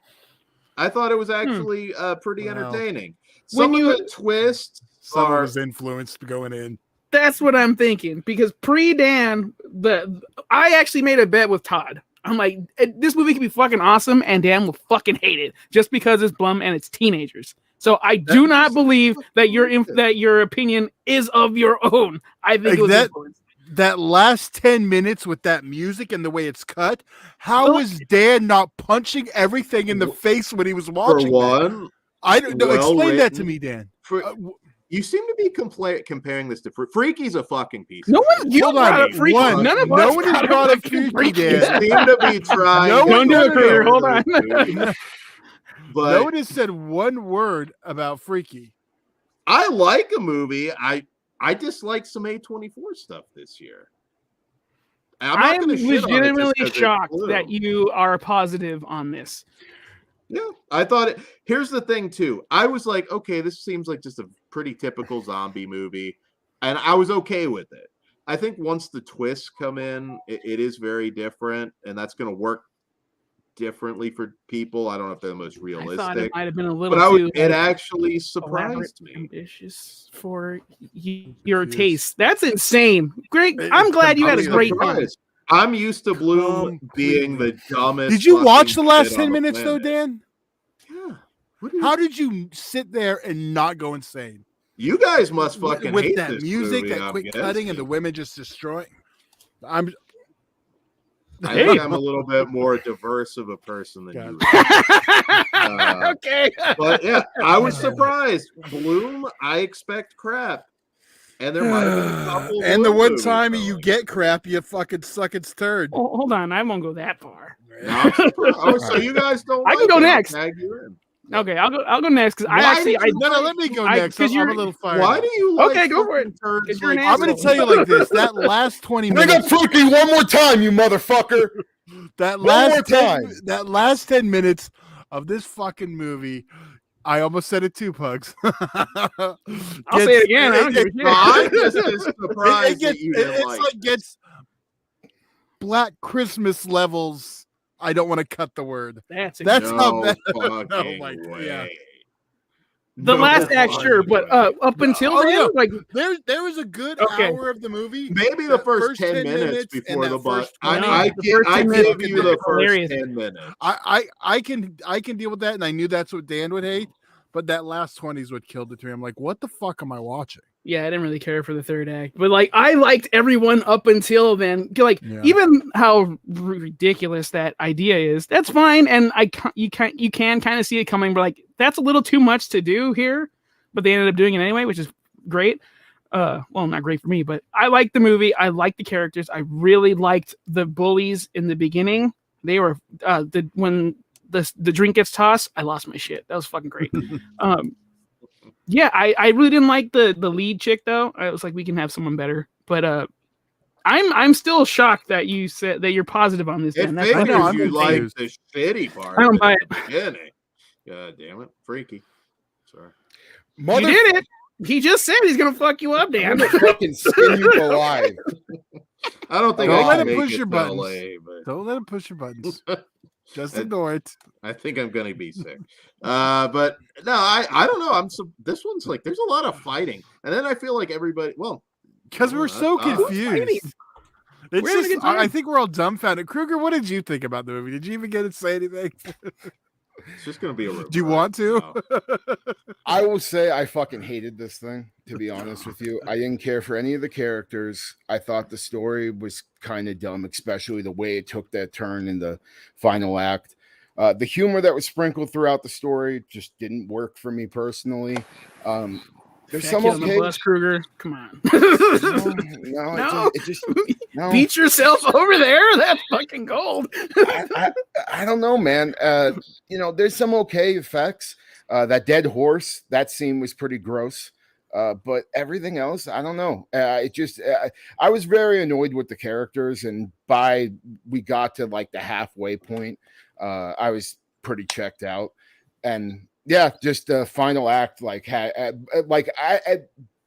I thought it was actually pretty entertaining. Some of the twists was influenced going in. That's what I'm thinking because pre-Dan, I actually made a bet with Todd. I'm like, this movie could be fucking awesome, and Dan will fucking hate it just because it's Blum and it's teenagers. So I do not believe that your opinion is of your own. I think it was influenced. That last 10 minutes with that music and the way it's cut, how was Dan not punching everything in the face when he was watching? For one, I don't know. Explain that to me, Dan. You seem to be comparing this to Freaky's a fucking piece. No one brought up Freaky. None of us. No one has brought up Freaky, Dan. You seem to be trying. Don't do it, Peter. Hold on. But no one has said one word about Freaky. I like a movie. I dislike some A24 stuff this year. I am legitimately shocked that you are positive on this. Yeah, I thought it. Here's the thing, too. I was like, okay, this seems like just a pretty typical zombie movie, and I was okay with it. I think once the twists come in, it is very different, and that's going to work differently for people. I don't know if they're the most realistic. I thought it might have been a little too. It actually surprised me. Ambitious for your taste. That's insane. Great. I'm glad you had a great time. I'm used to Bloom being the dumbest. Did you watch the last 10 minutes though, Dan? Yeah. How did you sit there and not go insane? You guys must fucking with hate that this music, movie, that quick cutting, and the women just destroying. I think I'm a little bit more diverse of a person than you. Okay. But yeah, I was surprised. Bloom, I expect crap. And there might have been a couple. And the one time you get crap, you fucking suck its turd. Oh, hold on, I won't go that far. So you guys don't. I can go next. Okay, I'll go next because let me go next because you're a little fired. Why do you? Like okay, go for it. I'm going to tell you like this: that last 20 minutes. Bring up Freaky one more time, you motherfucker. That last 10 minutes of this fucking movie, I almost said it too, Pugs. I'll say it again. I don't give a shit. I'm just surprised that you didn't it's like gets Black Christmas levels. I don't want to cut the word. That's how bad. Oh my yeah. The last act, sure, but up until then, like there was a good hour of the movie. Maybe the first 10 minutes before the bus. I give you the first 10 minutes. I can deal with that, and I knew that's what Dan would hate, but that last 20 is what killed it to me. I'm like, what the fuck am I watching? Yeah, I didn't really care for the third act, but like I liked everyone up until then. Like even how ridiculous that idea is, that's fine, and you can kind of see it coming, but like that's a little too much to do here. But they ended up doing it anyway, which is great. Well, not great for me, but I liked the movie. I liked the characters. I really liked the bullies in the beginning. They were when the drink gets tossed, I lost my shit. That was fucking great. Yeah, I really didn't like the lead chick though. I was like, we can have someone better. But I'm still shocked that you said that you're positive on this. It figures you like the shitty part. I don't buy it. Beginning. God damn it, freaky. Sorry. He did it. He just said he's gonna fuck you up, Dan. Fucking skin you alive. I don't think Don't I let can him make push it your to buttons. LA, but Don't let him push your buttons. Just ignore it. I think I'm gonna be sick. But no, I don't know. This one's like there's a lot of fighting, and then I feel like everybody. Well, because we're so confused. It's just, I think we're all dumbfounded. Kruger, what did you think about the movie? Did you even get to say anything? It's just gonna be a. Do you want to? I will say I fucking hated this thing. To be honest with you, I didn't care for any of the characters. I thought the story was kind of dumb, especially the way it took that turn in the final act. The humor that was sprinkled throughout the story just didn't work for me personally. There's some on the bus, Kruger. Come on. No. It just beat yourself over there. That's fucking gold. I don't know, man. There's some okay effects. That dead horse, that scene was pretty gross. But everything else, I don't know. I was very annoyed with the characters, and we got to like the halfway point, I was pretty checked out. And yeah, just the final act,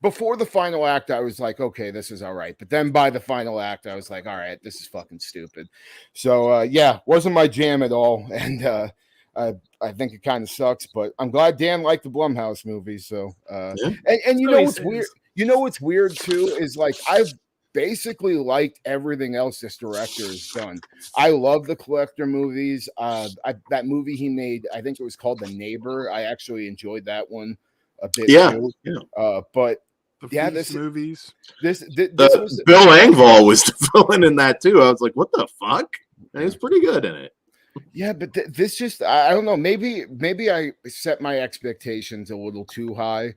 before the final act, I was like, okay, this is all right. But then by the final act, I was like, all right, this is fucking stupid. So yeah, wasn't my jam at all. And I think it kind of sucks, but I'm glad Dan liked the Blumhouse movies. So and you know what's weird? You know what's weird too is like I've basically liked everything else this director has done. I love the Collector movies. That movie he made, I think it was called The Neighbor. I actually enjoyed that one a bit too. But this movies. This was Bill Engvall was the villain in that too. I was like, what the fuck? And he was pretty good in it. Yeah, but this just I don't know. Maybe I set my expectations a little too high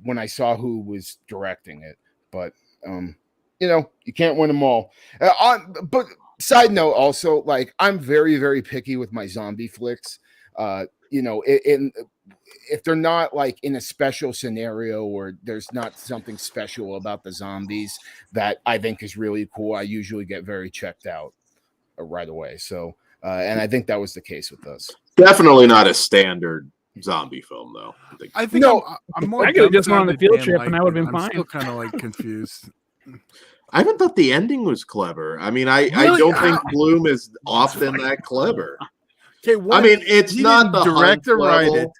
when I saw who was directing it. But you can't win them all. But side note, also, like I'm very, very picky with my zombie flicks. If they're not like in a special scenario or there's not something special about the zombies that I think is really cool, I usually get very checked out right away. So. And I think that was the case with us. Definitely not a standard zombie film, though. I think I'm more. I could have just gone on the field trip, and I would have been fine. I'm still kind of like confused. I even thought the ending was clever. I mean, I don't think Bloom is often that clever. Okay, I mean, it's not the direct or write level.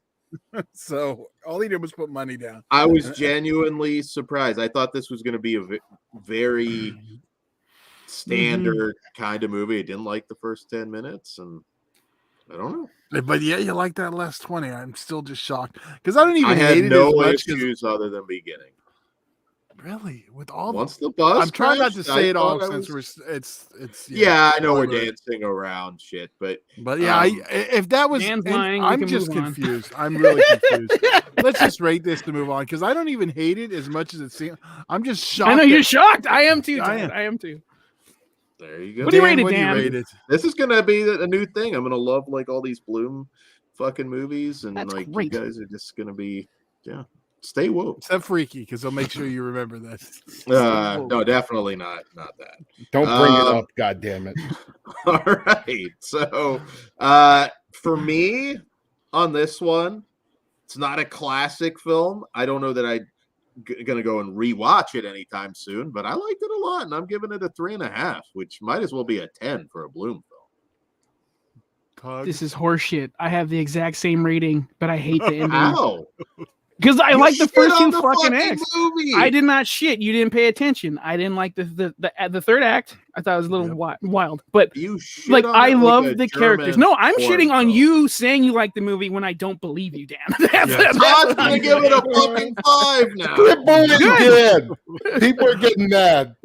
it. So all he did was put money down. I was genuinely surprised. I thought this was going to be a very standard kind of movie. I didn't like the first 10 minutes, and I don't know. But yeah, you like that last 20. I'm still just shocked because I don't even I had hate it no as much issues other than beginning. Really, with all once the bus, I'm trying not to crashed, say I it all thought since was- it's Yeah, I know we're dancing around shit, but yeah, if that was, Dan's lying, we I'm can just move on. confused. I'm really confused. Let's just rate this to move on because I don't even hate it as much as it seems. I'm just shocked. I know you're shocked. I am too. I Dan. am. I am too. there you go. What do you rate it, what do you Dan? rate it? This is gonna be a new thing. I'm gonna love like all these Bloom fucking movies, and That's like great. you guys are just gonna be stay woke. Except Freaky because I'll make sure you remember that. No, definitely not that. Don't bring it up, God damn it. All right. So for me on this one, It's not a classic film. I don't know that I'm gonna go and rewatch it anytime soon, but I liked it a lot, and I'm giving it a 3.5, which might as well be a 10 for a Bloom film. This is horseshit. I have the exact same rating, but I hate the ending. How? Because I like the first two fucking fucking acts. movie. I did not shit. You didn't pay attention. I didn't like the third act. I thought it was a little wild. But you shit like, on I it love like a the German characters. No, I'm porn shitting on film. you saying you like the movie when I don't believe you, Dan. Todd's gonna give it a fucking 5 now. Quit bullying Dan. People are getting mad.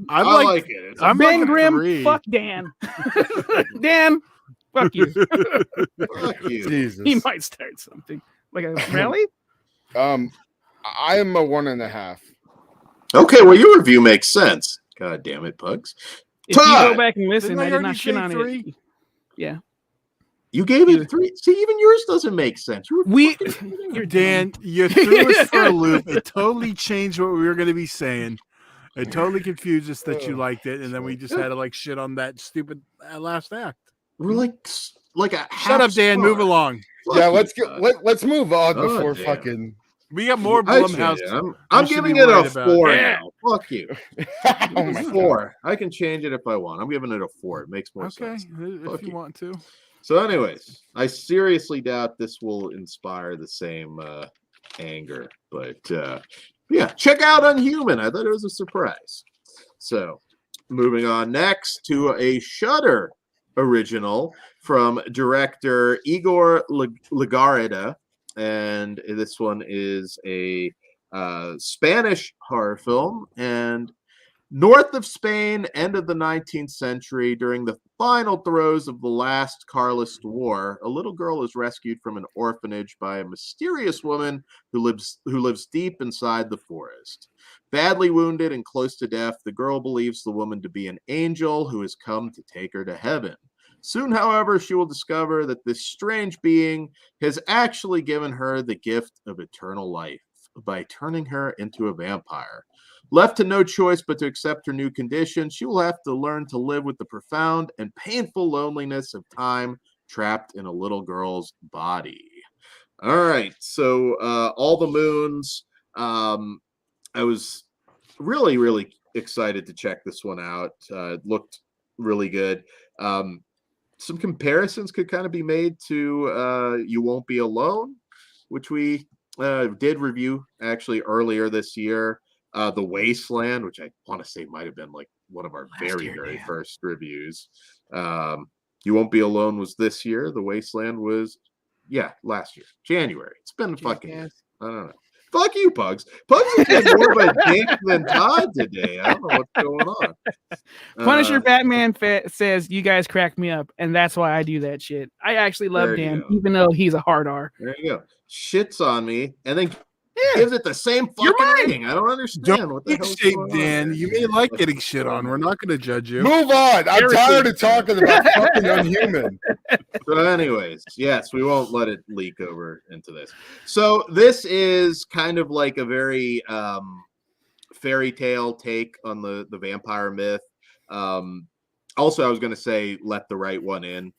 I like it. It's I'm a Ben fucking Grimm. 3. Fuck Dan. Dan. Fuck you. Fuck you. Jesus. He might start something like a rally. I am a 1.5. Okay, well, your review makes sense. God damn it, Pugs. If you Todd, go back and listen, Didn't I I did already not shit say on 3? it. Yeah. you gave it 3. See, even yours doesn't make sense. You're Dan, you threw us for a loop. It totally changed what we were going to be saying. It totally confused us that you liked it, and then we just had to like shit on that stupid last act. We're like a Shut up, Dan. Move along. Yeah, let's move on before damn. fucking. We got more I Blumhouse. change it. I'm we should giving be it a worried about. 4 Yeah. now. Fuck you. Oh my 4. I can change it if I want. I'm giving it a 4. It makes more Okay, sense. if Fuck you you. want to. So, anyways, I seriously doubt this will inspire the same anger. But yeah, check out UNHUMAN. I thought it was a surprise. So, moving on next to a Shudder original from director Igor Legarreta. And this one is a Spanish horror film. And north of Spain, end of the 19th century, during the final throes of the last Carlist War, a little girl is rescued from an orphanage by a mysterious woman who lives deep inside the forest. Badly wounded and close to death, the girl believes the woman to be an angel who has come to take her to heaven. Soon, however, she will discover that this strange being has actually given her the gift of eternal life by turning her into a vampire. Left to no choice but to accept her new condition, she will have to learn to live with the profound and painful loneliness of time trapped in a little girl's body. All right, so all the moons. I was really, really excited to check this one out. It looked really good. Some comparisons could kind of be made to You Won't Be Alone, which we did review actually earlier this year. The Wasteland, which I want to say might have been like one of our very first reviews. You Won't Be Alone was this year. The Wasteland was, last year, January. It's been fucking years. I don't know. Fuck you, Pugs. Pugs is getting more of a dick than Todd today. I don't know what's going on. Punisher Batman says, you guys crack me up, and that's why I do that shit. I actually love There you Dan, go. even though he's a hard R. There you go. Shits on me, and then gives it the same fucking rating. I don't understand what the hell's Shit, going on Dan. there. You may like getting shit on. We're not going to judge you. Move on. I'm tired of talking about fucking UNHUMAN. So, anyways, yes, we won't let it leak over into this. So, this is kind of like a very fairy tale take on the vampire myth. Also, I was going to say, let the right one in.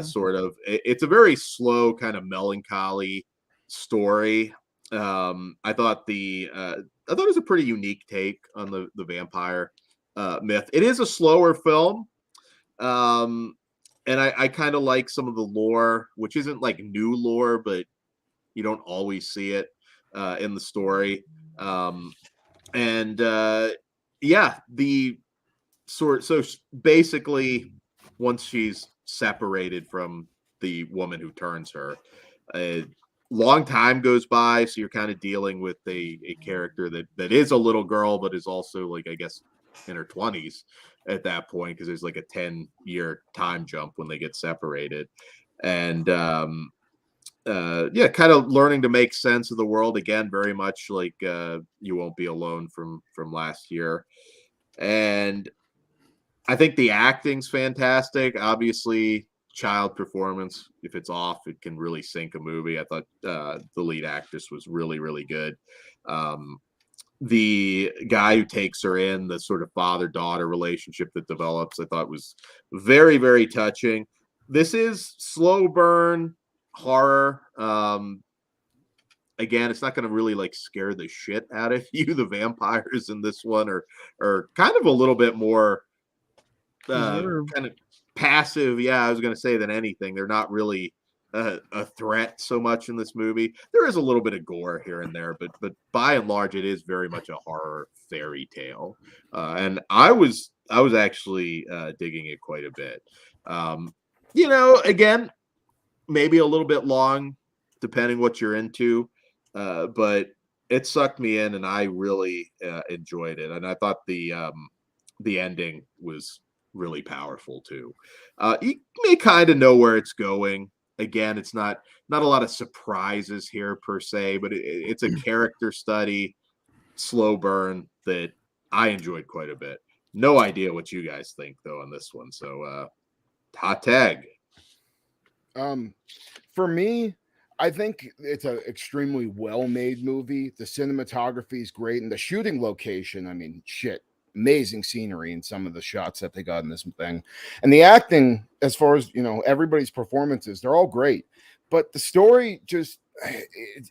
Sort of. It's a very slow, kind of melancholy story. I thought it was a pretty unique take on the vampire myth. It is a slower film. And I kind of like some of the lore, which isn't like new lore, but you don't always see it in the story. So basically, once she's separated from the woman who turns her, a long time goes by, so you're kind of dealing with a character that is a little girl, but is also, like, I guess, in her 20s at that point, because there's like a 10-year time jump when they get separated. And kind of learning to make sense of the world again, very much like You Won't Be Alone from last year. And I think the acting's fantastic. Obviously, child performance, if it's off, it can really sink a movie. I thought the lead actress was really, really good. The guy who takes her in, the sort of father-daughter relationship that develops, I thought was very, very touching. This is slow burn horror. again, it's not going to really like scare the shit out of you. The vampires in this one are kind of a little bit more kind of passive. Yeah, I was going to say than anything. They're not really a threat so much in this movie. There is a little bit of gore here and there, but by and large, it is very much a horror fairy tale. And I was actually digging it quite a bit. You know, again, maybe a little bit long, depending what you're into. But it sucked me in, and I really enjoyed it. And I thought the ending was really powerful too. You may kind of know where it's going. Again, it's not a lot of surprises here per se, but it's a character study, slow burn that I enjoyed quite a bit. No idea what you guys think though on this one. So hot tag. For me, I think it's an extremely well-made movie. The cinematography is great, and the shooting location, I mean, shit, amazing scenery in some of the shots that they got in this thing. And the acting, as far as, you know, everybody's performances, they're all great. But the story just,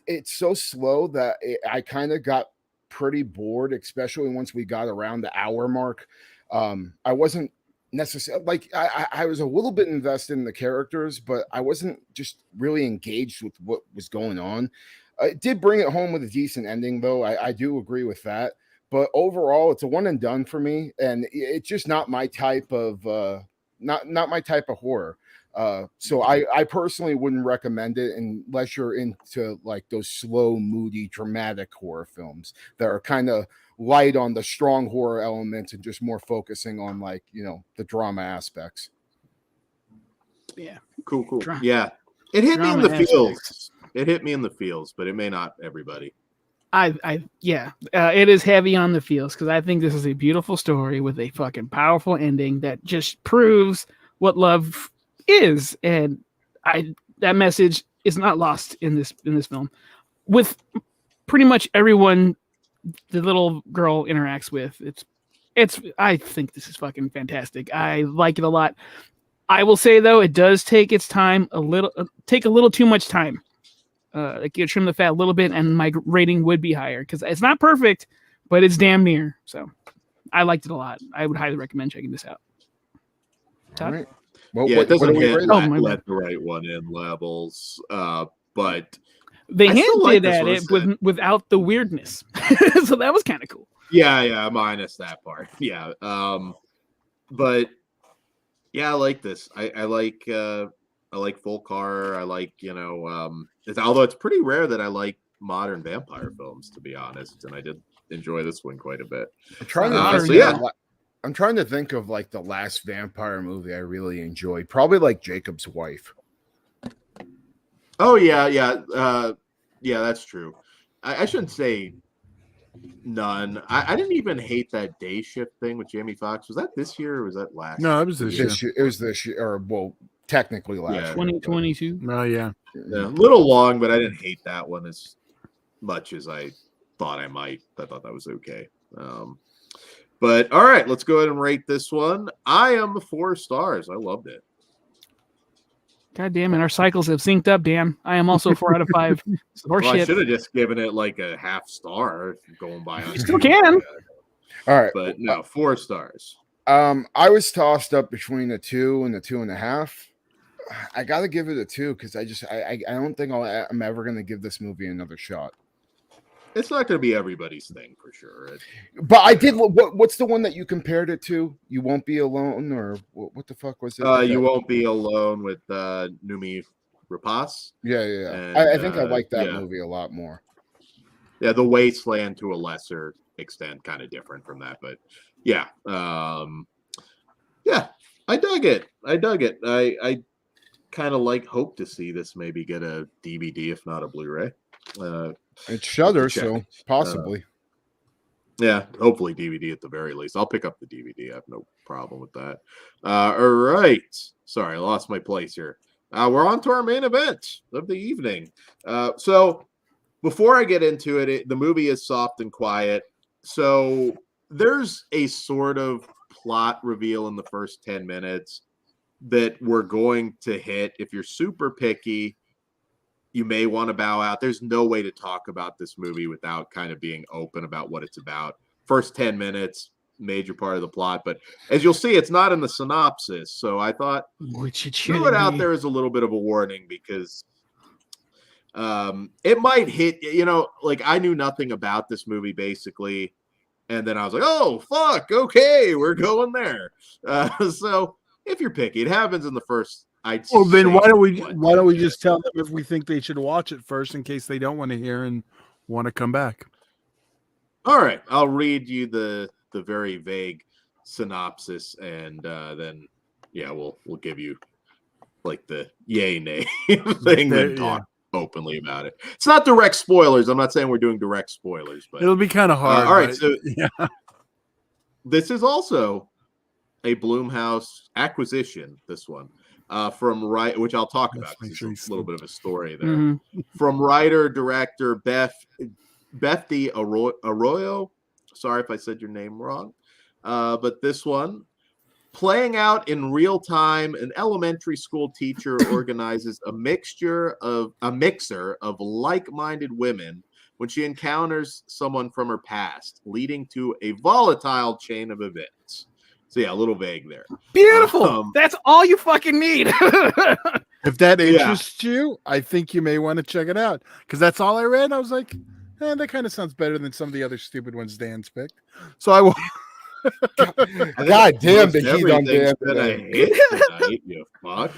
it's so slow that I kind of got pretty bored, especially once we got around the hour mark. I wasn't necessarily like I was a little bit invested in the characters, but I wasn't just really engaged with what was going on. It did bring it home with a decent ending, though. I do agree with that. But overall, it's a one and done for me, and it's just not my type of not my type of horror. So I personally wouldn't recommend it unless you're into like those slow, moody, dramatic horror films that are kind of light on the strong horror elements and just more focusing on, like, you know, the drama aspects. Yeah. Cool. Yeah. It hit me in the feels. It hit me in the feels, but it may not everybody. It is heavy on the feels because I think this is a beautiful story with a fucking powerful ending that just proves what love is, and that message is not lost in this film. With pretty much everyone the little girl interacts with, it's. I think this is fucking fantastic. I like it a lot. I will say though, it does take its time a little too much time. Like you trim the fat a little bit, and my rating would be higher because it's not perfect, but it's damn near. So I liked it a lot. I would highly recommend checking this out. Todd? Right. Well, yeah, it doesn't hit let the right one in levels, but they hinted at it without the weirdness, so that was kind of cool. Yeah, minus that part. Yeah, but yeah, I like this. I like folk horror. I like, you know, although it's pretty rare that I like modern vampire films, to be honest, and I did enjoy this one quite a bit. I'm trying to think of like the last vampire movie I really enjoyed. Probably like Jacob's Wife. Oh yeah, that's true. I shouldn't say none. I didn't even hate that Day Shift thing with Jamie Foxx. Was that this year or was that last? No, it was this year. It was this year, or well, technically last year. 2022. Oh yeah. A little long, but I didn't hate that one as much as I thought I might. I thought that was okay. But all right, let's go ahead and rate this one. I am 4 stars. I loved it. God damn it, our cycles have synced up, Dan. I am also 4 out of 5. Well, I should have just given it like a half star going by on. You still can. All right. But no, 4 stars. I was tossed up between a 2 and a 2.5. I gotta give it a 2 because I don't think I'm ever gonna give this movie another shot. It's not going to be everybody's thing for sure. But I did. What's the one that you compared it to? You Won't Be Alone, or what the fuck was it? You Won't Be Alone with Noomi Rapace. Yeah. And, I think I like that movie a lot more. Yeah, The Wasteland to a lesser extent, kind of different from that, but yeah, I dug it. I kind of hope to see this maybe get a DVD, if not a Blu-ray. It's Shudder, so possibly. Yeah, hopefully DVD at the very least. I'll pick up the DVD. I have no problem with that. All right. Sorry, I lost my place here. We're on to our main event of the evening. So before I get into it, the movie is soft and quiet. So there's a sort of plot reveal in the first 10 minutes that we're going to hit. If you're super picky, you may want to bow out. There's no way to talk about this movie without kind of being open about what it's about. First 10 minutes, major part of the plot, but as you'll see, it's not in the synopsis. So I thought which it threw it out there as a little bit of a warning because it might hit, like I knew nothing about this movie basically. And then I was like, oh, fuck, okay, we're going there. So if you're picky, it happens in the first, Well, then why don't we just tell them if we think they should watch it first in case they don't want to hear and want to come back? All right, I'll read you the very vague synopsis, and then we'll give you like the yay nay thing and talk openly about it. It's not direct spoilers. I'm not saying we're doing direct spoilers, but it'll be kind of hard. All right, so this is also a Blumhouse acquisition. This one from which I'll talk about. It's a little bit of a story there from writer director Bethany Arroyo. Sorry if I said your name wrong. But this one, playing out in real time, an elementary school teacher organizes a mixer of like-minded women when she encounters someone from her past, leading to a volatile chain of events. So a little vague there. Beautiful. That's all you fucking need. If that interests you, I think you may want to check it out because that's all I read. I was like, that kind of sounds better than some of the other stupid ones Dan's picked. So I will. God damn the heat on Dan tonight, you fuck.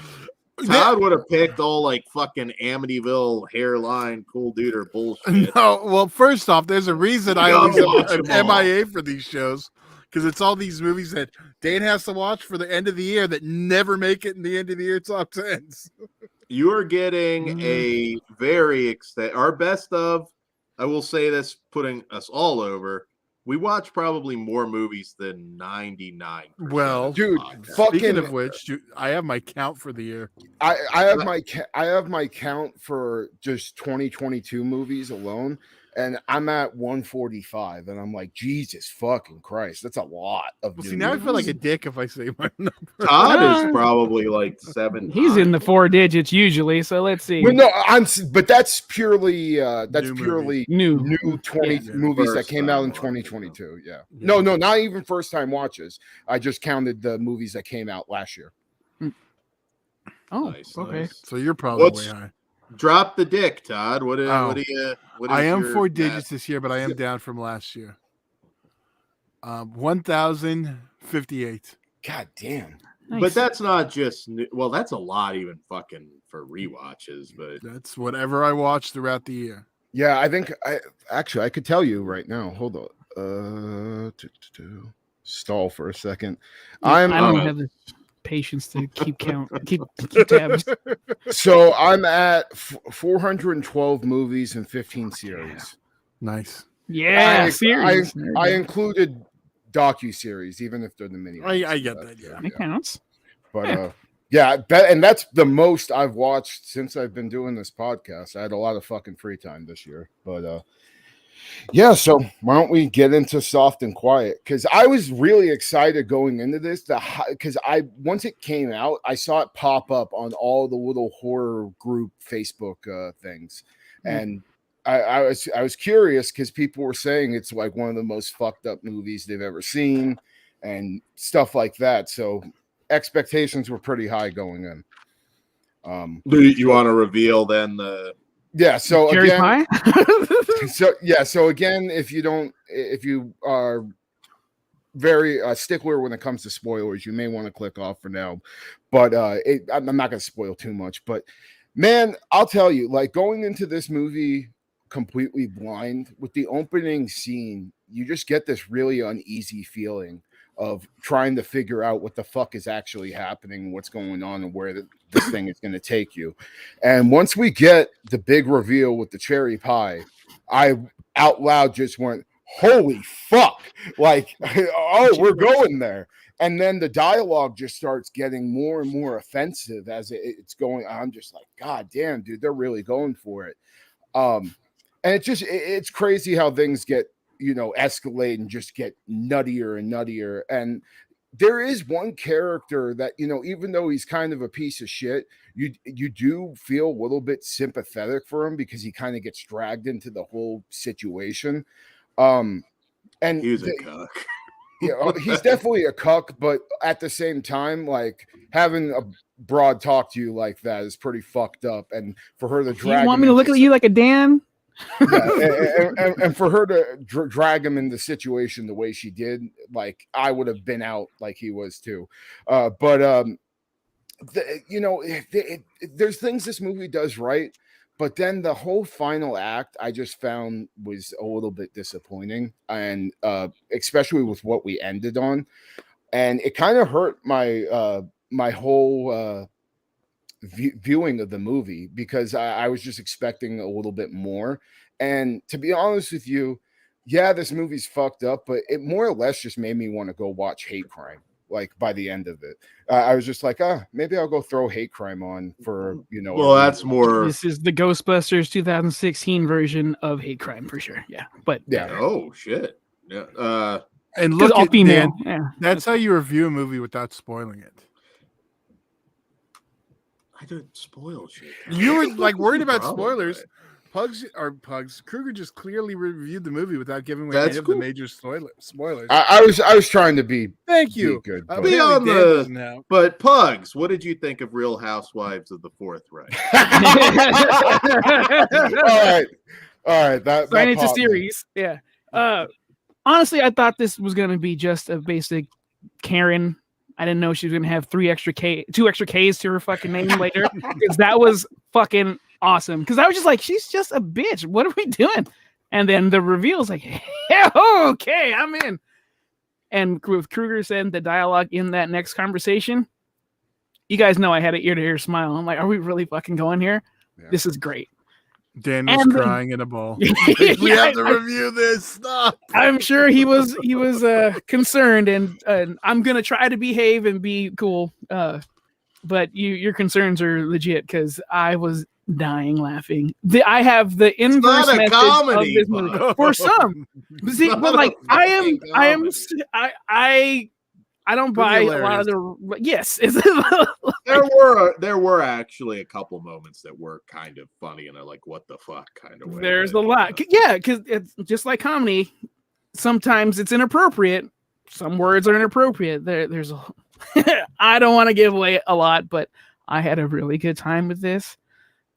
Todd would have picked all like fucking Amityville hairline, cool dude or bullshit. No, well, first off, there's a reason I always am MIA for these shows because it's all these movies that Dan has to watch for the end of the year that never make it in the end of the year top 10s. You are getting a very our best of. I will say this, putting us all over. We watch probably more movies than 99%. Well, dude, speaking of which, I have my count for the year. I have my count for just 2022 movies alone, and I'm at 145, and I'm like, Jesus fucking Christ, that's a lot of. Well, see, now I feel like a dick if I say my number. Todd is probably like 7. He's in the 4 digits usually, so let's see. Well, no, but that's purely new 20 movies that came out in 2022. Yeah. No, not even first time watches. I just counted the movies that came out last year. Oh, nice, okay. Nice. So you're probably way high. Drop the dick, Todd. What is I am 4 digits this year, but I am down from last year. 1,058. God damn. Nice. But that's not just well, that's a lot even fucking for rewatches, but that's whatever I watch throughout the year. Yeah, I think I could tell you right now. Hold on. Stall for a second. I don't have the patience to keep tabs. So I'm at 412 movies and 15 series. Nice. Yeah, series. I included docu-series, even if they're the mini. I get that. Yeah, it counts. But and that's the most I've watched since I've been doing this podcast. I had a lot of fucking free time this year, but so why don't we get into soft and quiet? Because I was really excited going into this. Because once it came out, I saw it pop up on all the little horror group Facebook things, and I was curious because people were saying it's like one of the most fucked up movies they've ever seen, and stuff like that. So expectations were pretty high going in. Do you want to reveal then the? Yeah. So Cherry again, pie? So again, if you are very stickler when it comes to spoilers, you may want to click off for now. But I'm not going to spoil too much. But man, I'll tell you, like going into this movie completely blind with the opening scene, you just get this really uneasy feeling of trying to figure out what the fuck is actually happening, what's going on, and where this thing is going to take you. And once we get the big reveal with the cherry pie, I out loud just went, holy fuck, like, oh, we're going there. And then the dialogue just starts getting more and more offensive as it's going. I'm just like, God damn, dude, they're really going for it. And it's crazy how things get, escalate and just get nuttier and nuttier. And there is one character that, you know, even though he's kind of a piece of shit, you do feel a little bit sympathetic for him because he kind of gets dragged into the whole situation. And he was a cuck. Yeah, he's definitely a cuck, but at the same time, like having a broad talk to you like that is pretty fucked up. And for her to drag, you want me to look at you like a Dan? Yeah, and for her to drag him in the situation the way she did, like I would have been out like he was too. You know, there's things this movie does right, but then the whole final act I just found was a little bit disappointing, and especially with what we ended on, and it kind of hurt my my whole viewing of the movie because I was just expecting a little bit more. And to be honest with you, yeah, this movie's fucked up, but it more or less just made me want to go watch Hate Crime. Like by the end of it, I was just like, maybe I'll go throw Hate Crime on for, you know. Well, that's more. This is the Ghostbusters 2016 version of Hate Crime for sure. Yeah, but yeah. Oh shit. Yeah. And look all at female. Dan, Yeah. That's how you review a movie without spoiling it. I don't spoil shit. You were like worried about spoilers. Pugs. Kruger just clearly reviewed the movie without giving away any of the major spoilers. I was trying to be. Thank you. Be good. Beyond the, but Pugs, what did you think of Real Housewives of the Fourth Reich? All right. That it's a series. Yeah. Honestly, I thought this was gonna be just a basic Karen. I didn't know she was gonna have 2 extra K's to her fucking name later, because that was fucking awesome. Because I was just like, she's just a bitch. What are we doing? And then the reveal is like, yeah, okay, I'm in. And with Kruger saying the dialogue in that next conversation, you guys know I had an ear-to-ear smile. I'm like, are we really fucking going here? Yeah. This is great. Dan was crying in a ball. We have to review this. Stop. I'm sure he was concerned, and I'm gonna try to behave and be cool. But your concerns are legit because I was dying laughing. I have the inverse message of this movie for some. See, but like I don't buy a lot of the. Yes, there were actually a couple moments that were kind of funny and like what the fuck kind of way. There's a lot, yeah, because it's just like comedy. Sometimes it's inappropriate. Some words are inappropriate. There's a. I don't want to give away a lot, but I had a really good time with this.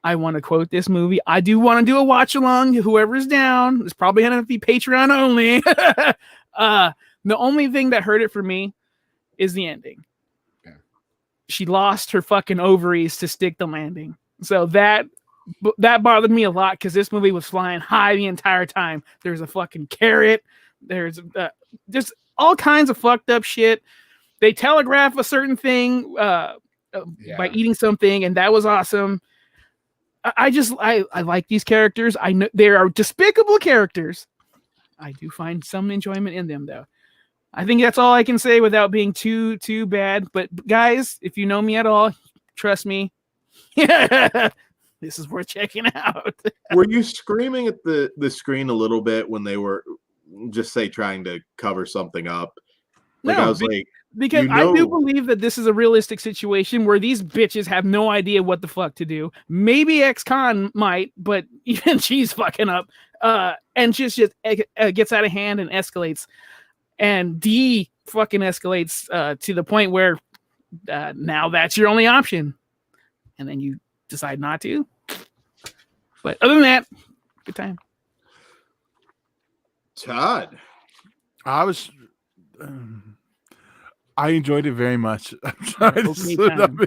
I want to quote this movie. I do want to do a watch along. Whoever's down, it's probably going to be Patreon only. The only thing that hurt it for me is the ending. Yeah. She lost her fucking ovaries to stick the landing. So that bothered me a lot because this movie was flying high the entire time. There's a fucking carrot. There's just all kinds of fucked up shit. They telegraph a certain thing by eating something, and that was awesome. I like these characters. I know they are despicable characters. I do find some enjoyment in them, though. I think that's all I can say without being too bad. But guys, if you know me at all, trust me, this is worth checking out. Were you screaming at the screen a little bit when they were just trying to cover something up? Like, no, I was because I do believe that this is a realistic situation where these bitches have no idea what the fuck to do. Maybe ex-con might, but even she's fucking up. And just gets out of hand and escalates. And D fucking escalates to the point where now that's your only option. And then you decide not to. But other than that, good time. Todd. I enjoyed it very much. I'm trying to slow down.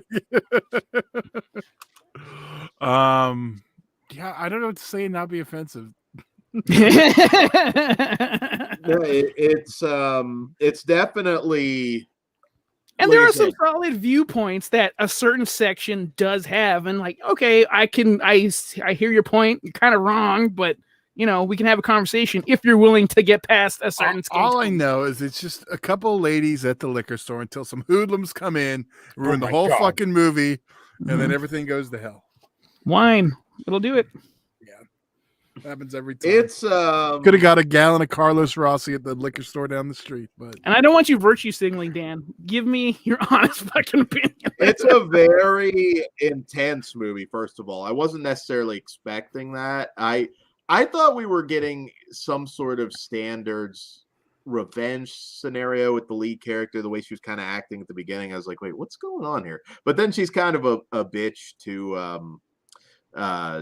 Yeah, I don't know what to say and not be offensive. It's definitely, and there are some solid viewpoints that a certain section does have, and like, okay, I hear your point. You're kind of wrong, but you know, we can have a conversation if you're willing to get past a certain stage. All I know is it's just a couple of ladies at the liquor store until some hoodlums come in, ruin the whole fucking movie, and then everything goes to hell. Wine, it'll do it. Yeah. Happens every time. It's could have got a gallon of Carlos Rossi at the liquor store down the street, but And I don't want you virtue signaling, Dan. Give me your honest fucking opinion. It's a very intense movie. First of all, I wasn't necessarily expecting that. I thought we were getting some sort of standards revenge scenario with the lead character, the way she was kind of acting at the beginning. I was like, wait, what's going on here? But then she's kind of a bitch to a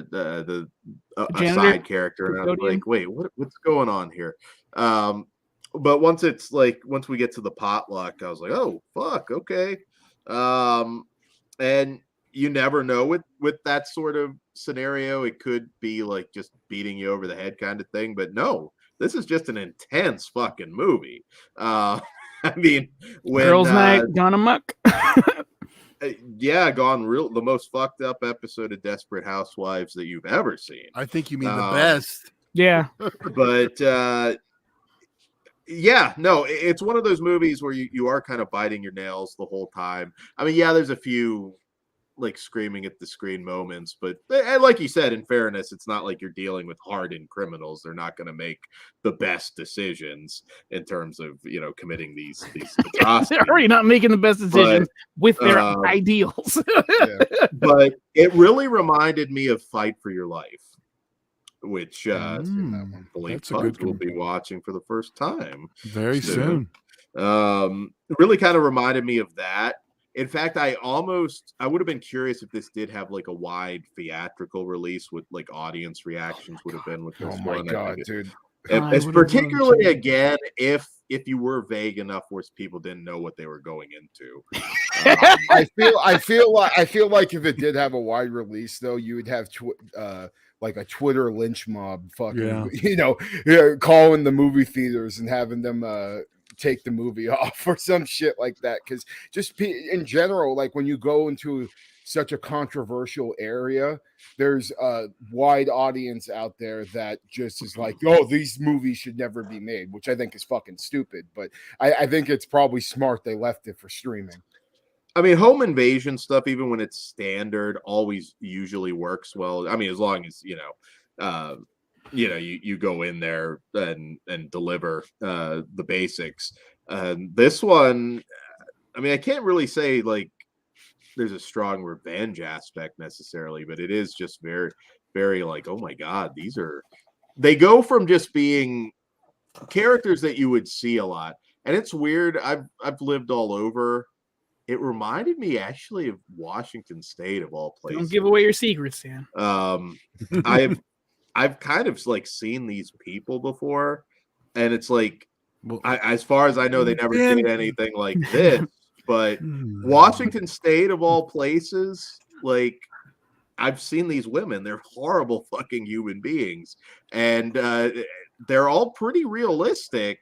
side character, and I was like, wait, what's going on here? But once we get to the potluck, I was like, oh fuck, okay. And you never know with that sort of scenario, it could be like just beating you over the head kind of thing, but no, this is just an intense fucking movie. I mean, when Girls' Night gone amok. Yeah, the most fucked up episode of Desperate Housewives that you've ever seen. I think you mean the best. Yeah. But yeah, no, it's one of those movies where you are kind of biting your nails the whole time. I mean, yeah, there's a few like screaming at the screen moments, but like you said, in fairness, it's not like you're dealing with hardened criminals. They're not going to make the best decisions in terms of, committing these atrocities. They're already not making the best decisions with their ideals. But it really reminded me of Fight for Your Life, which I believe we'll be watching for the first time very soon. Really kind of reminded me of that. In fact, I would have been curious if this did have like a wide theatrical release with like audience reactions would have been with this one. Oh my god, dude! It's particularly again if you were vague enough where people didn't know what they were going into. I feel like if it did have a wide release, though, you would have like a Twitter lynch mob, fucking, calling the movie theaters and having them take the movie off or some shit like that. Because just in general, like when you go into such a controversial area, there's a wide audience out there that just is like, oh, these movies should never be made, which I think is fucking stupid. But I think it's probably smart they left it for streaming. I mean, home invasion stuff, even when it's standard, always usually works well. I mean, as long as you go in there and deliver the basics. This one, I mean, I can't really say like there's a strong revenge aspect necessarily, but it is just very, very like, oh my god, they go from just being characters that you would see a lot, and it's weird. I've lived all over. It reminded me actually of Washington State of all places. Don't give away your secrets, Dan. I've kind of like seen these people before, and it's like, as far as I know, they never did anything like this. But Washington State of all places, like I've seen these women. They're horrible fucking human beings, and they're all pretty realistic.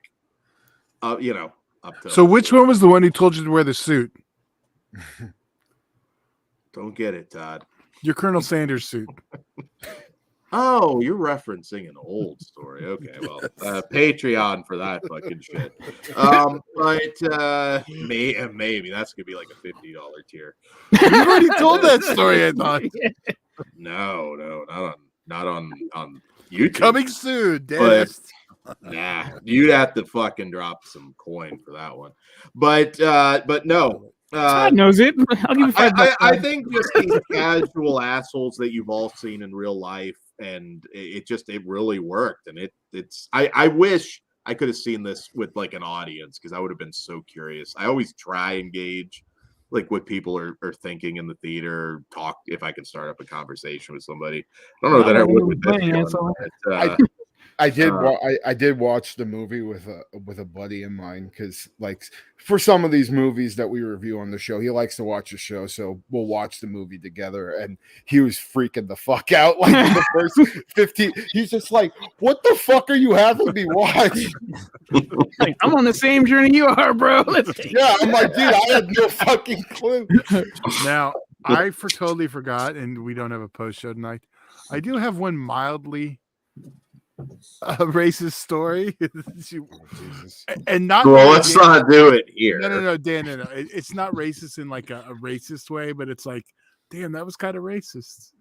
Up to. So which one was the one who told you to wear the suit? Don't get it, Todd. Your Colonel Sanders suit. Oh, you're referencing an old story. Okay, well, Patreon for that fucking shit. But maybe that's gonna be like a $50 tier. You already told that story, I thought. No, not on YouTube. Coming soon, Dennis. Nah, you'd have to fucking drop some coin for that one. But no. Todd knows it. I'll give you $5. I think just these casual assholes that you've all seen in real life, and it really worked. And I wish I could have seen this with like an audience, because I would have been so curious. I always try and gauge like what people are thinking in the theater, talk if I can start up a conversation with somebody. I don't know that I would with this one, I did watch the movie with a buddy of mine, because like for some of these movies that we review on the show, he likes to watch the show, so we'll watch the movie together. And he was freaking the fuck out like in the first 15. He's just like, "What the fuck are you having me watch?" Like, I'm on the same journey you are, bro. Yeah, I'm like, dude, I had no fucking clue. Now I totally forgot, and we don't have a post show tonight. I do have one mildly a racist story, and not. Well, let's not do it here. No, Dan. No. It's not racist in like a racist way, but it's like damn, that was kind of racist.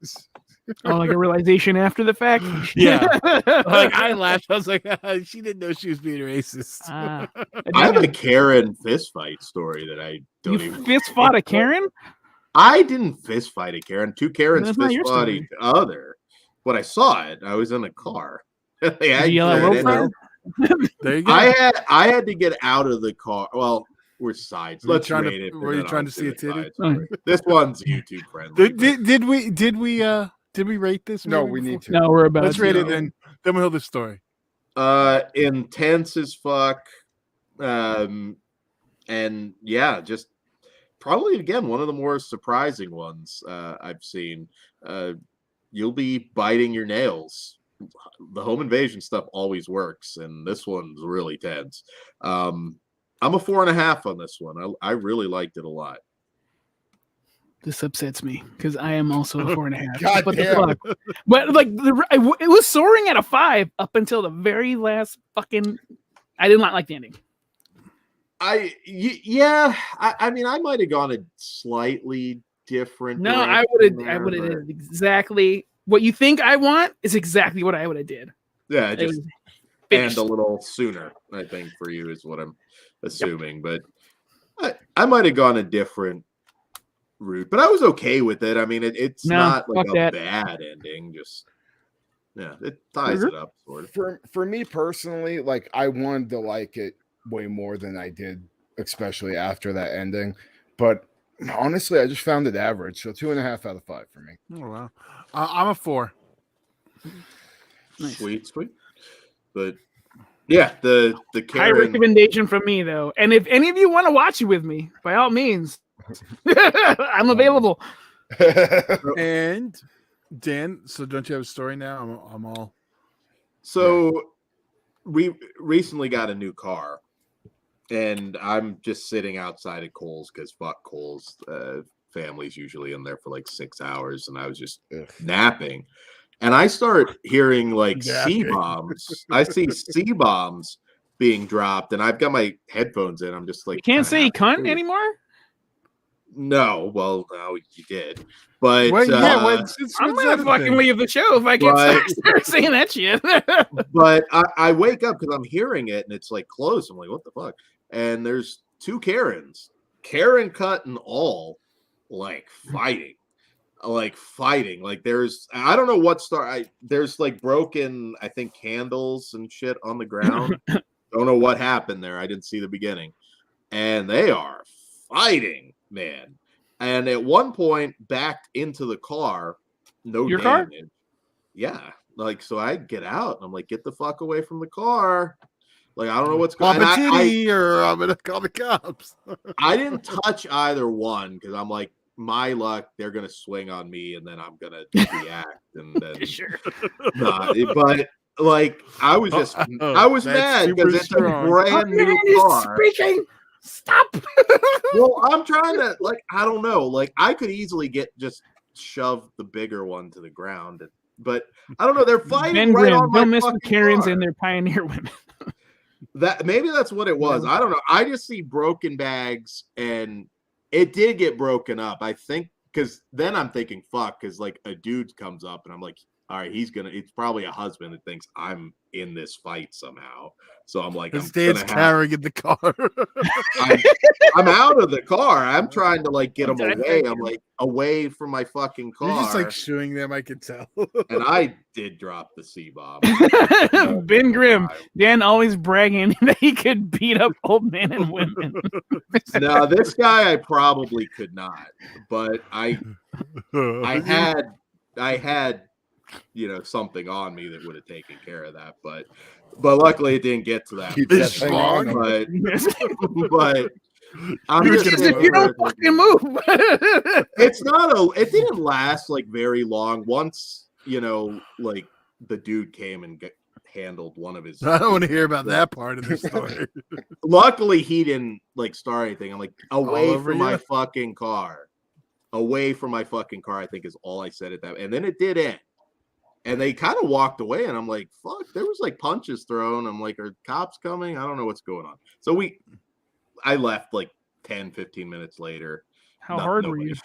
Oh, like a realization after the fact. Yeah, like I laughed. I was like, she didn't know she was being racist. I have a Karen fist fight story that I don't You even fist fought a Karen? I didn't fist fight a Karen. Two Karens That's not fist your fought story. each other. When I saw it, I was in a car. Did you yell at road fire? There you go. I had to get out of the car. Well, we're sides. Were you Let's trying rate to- it. and were you then trying I'll to see do a the titty? side story. This one's YouTube friendly. Did we rate this? No, movie we before? need to. No, we're about Let's to. rate it then. Then we'll hear the story. Intense as fuck. And yeah, just probably again one of the more surprising ones I've seen. You'll be biting your nails. The home invasion stuff always works, and this one's really tense. I'm a 4.5 on this one. I really liked it a lot. This upsets me because I am also a 4.5. God What damn. the fuck? But like it was soaring at a 5 up until the very last fucking. I did not like the ending. I mean, I might have gone a slightly different. No, I direction would have there, did exactly what you think I want is exactly what I would have did. Yeah, It just was and finished. a little sooner, I think, for you is what I'm assuming. But I might have gone a different route, but I was okay with it. I mean, it's No, not like fuck a that. bad ending. Just it ties it up sort of. For me personally, like I wanted to like it way more than I did, especially after that ending. But honestly, I just found it average. So 2.5 out of 5 for me. Oh wow, I'm a 4. Nice. Sweet. But yeah, the High Karen. recommendation from me though, and if any of you want to watch it with me, by all means, I'm available. And Dan, so don't you have a story now? I'm all. So we recently got a new car, and I'm just sitting outside at Kohl's because fuck Kohl's. Family's usually in there for like 6 hours, and I was just napping. And I start hearing like C bombs. I see C bombs being dropped, and I've got my headphones in. I'm just like, You can't say kinda cunt anymore. no. Well, no, you did, but I'm gonna fucking leave the show if I can start saying that shit. But I wake up because I'm hearing it, and it's like close. I'm like, what the fuck? And there's two Karens, Karen cut and all, like fighting. Like there's I don't know what there's like broken, I think, candles and shit on the ground. Don't know what happened there. I didn't see the beginning. And they are fighting, man. And at one point backed into the car, no Your car? damage. Yeah. Like, so I get out and I'm like, get the fuck away from the car. Like, I don't know what's going on. Or I'm gonna call the cops. I didn't touch either one because I'm like, my luck, they're gonna swing on me, and then I'm gonna react, and then sure. But like, I was just, I was mad because it's a brand new car. Speaking, stop. Well, I'm trying to I don't know, I could easily just shove the bigger one to the ground, but I don't know. They're fighting Ben right Grimm, on my don't mess with fucking Karens car. and their pioneer women. That maybe that's what it was. I don't know. I just see broken bags, and it did get broken up. I think because then I'm thinking, fuck, because a dude comes up, and I'm like, all right, it's probably a husband that thinks I'm in this fight somehow. So I'm like, his dad's carrying in the car. I'm out of the car. I'm trying to get him away. I'm away from my fucking car. You're just shooing them, I could tell. And I did drop the C-bomb. Ben Grimm, Dan always bragging that he could beat up old men and women. No, this guy I probably could not, but I had something on me that would have taken care of that, but luckily it didn't get to that. But I'm just if you don't fucking move. It didn't last very long. Once the dude came and handled one of his. I don't want to hear about that part of the story. Luckily, he didn't start anything. I'm away from my you? fucking car. Away from my fucking car, I think is all I said at that. And then it did end. And they kind of walked away, and I'm like, fuck, there was punches thrown. I'm like, are cops coming? I don't know what's going on. So I left 10, 15 minutes later, How hard were you? You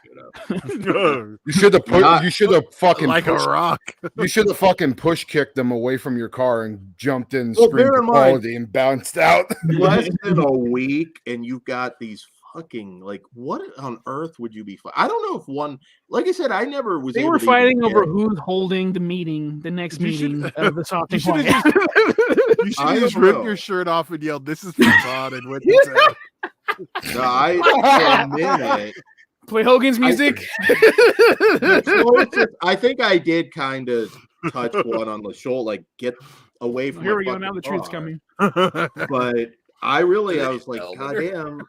should have put. You should have fucking like pushed, a rock. You should have fucking push kicked them away from your car and jumped in, Well, screamed bear in mind, quality, and bounced out. Less than a week, and you've got these fucking like. What on earth would you be? I don't know if one. Like I said, I never was. They were fighting over who's holding the meeting, the next meeting of the Soft and Quiet. You should have just ripped your shirt off and yelled, "This is for God," and went to town. No, I for a minute. Play Hogan's music. I think I did kind of touch one on the shoulder, like get away from. Here we go. Now the truth's coming. But I was like, God damn,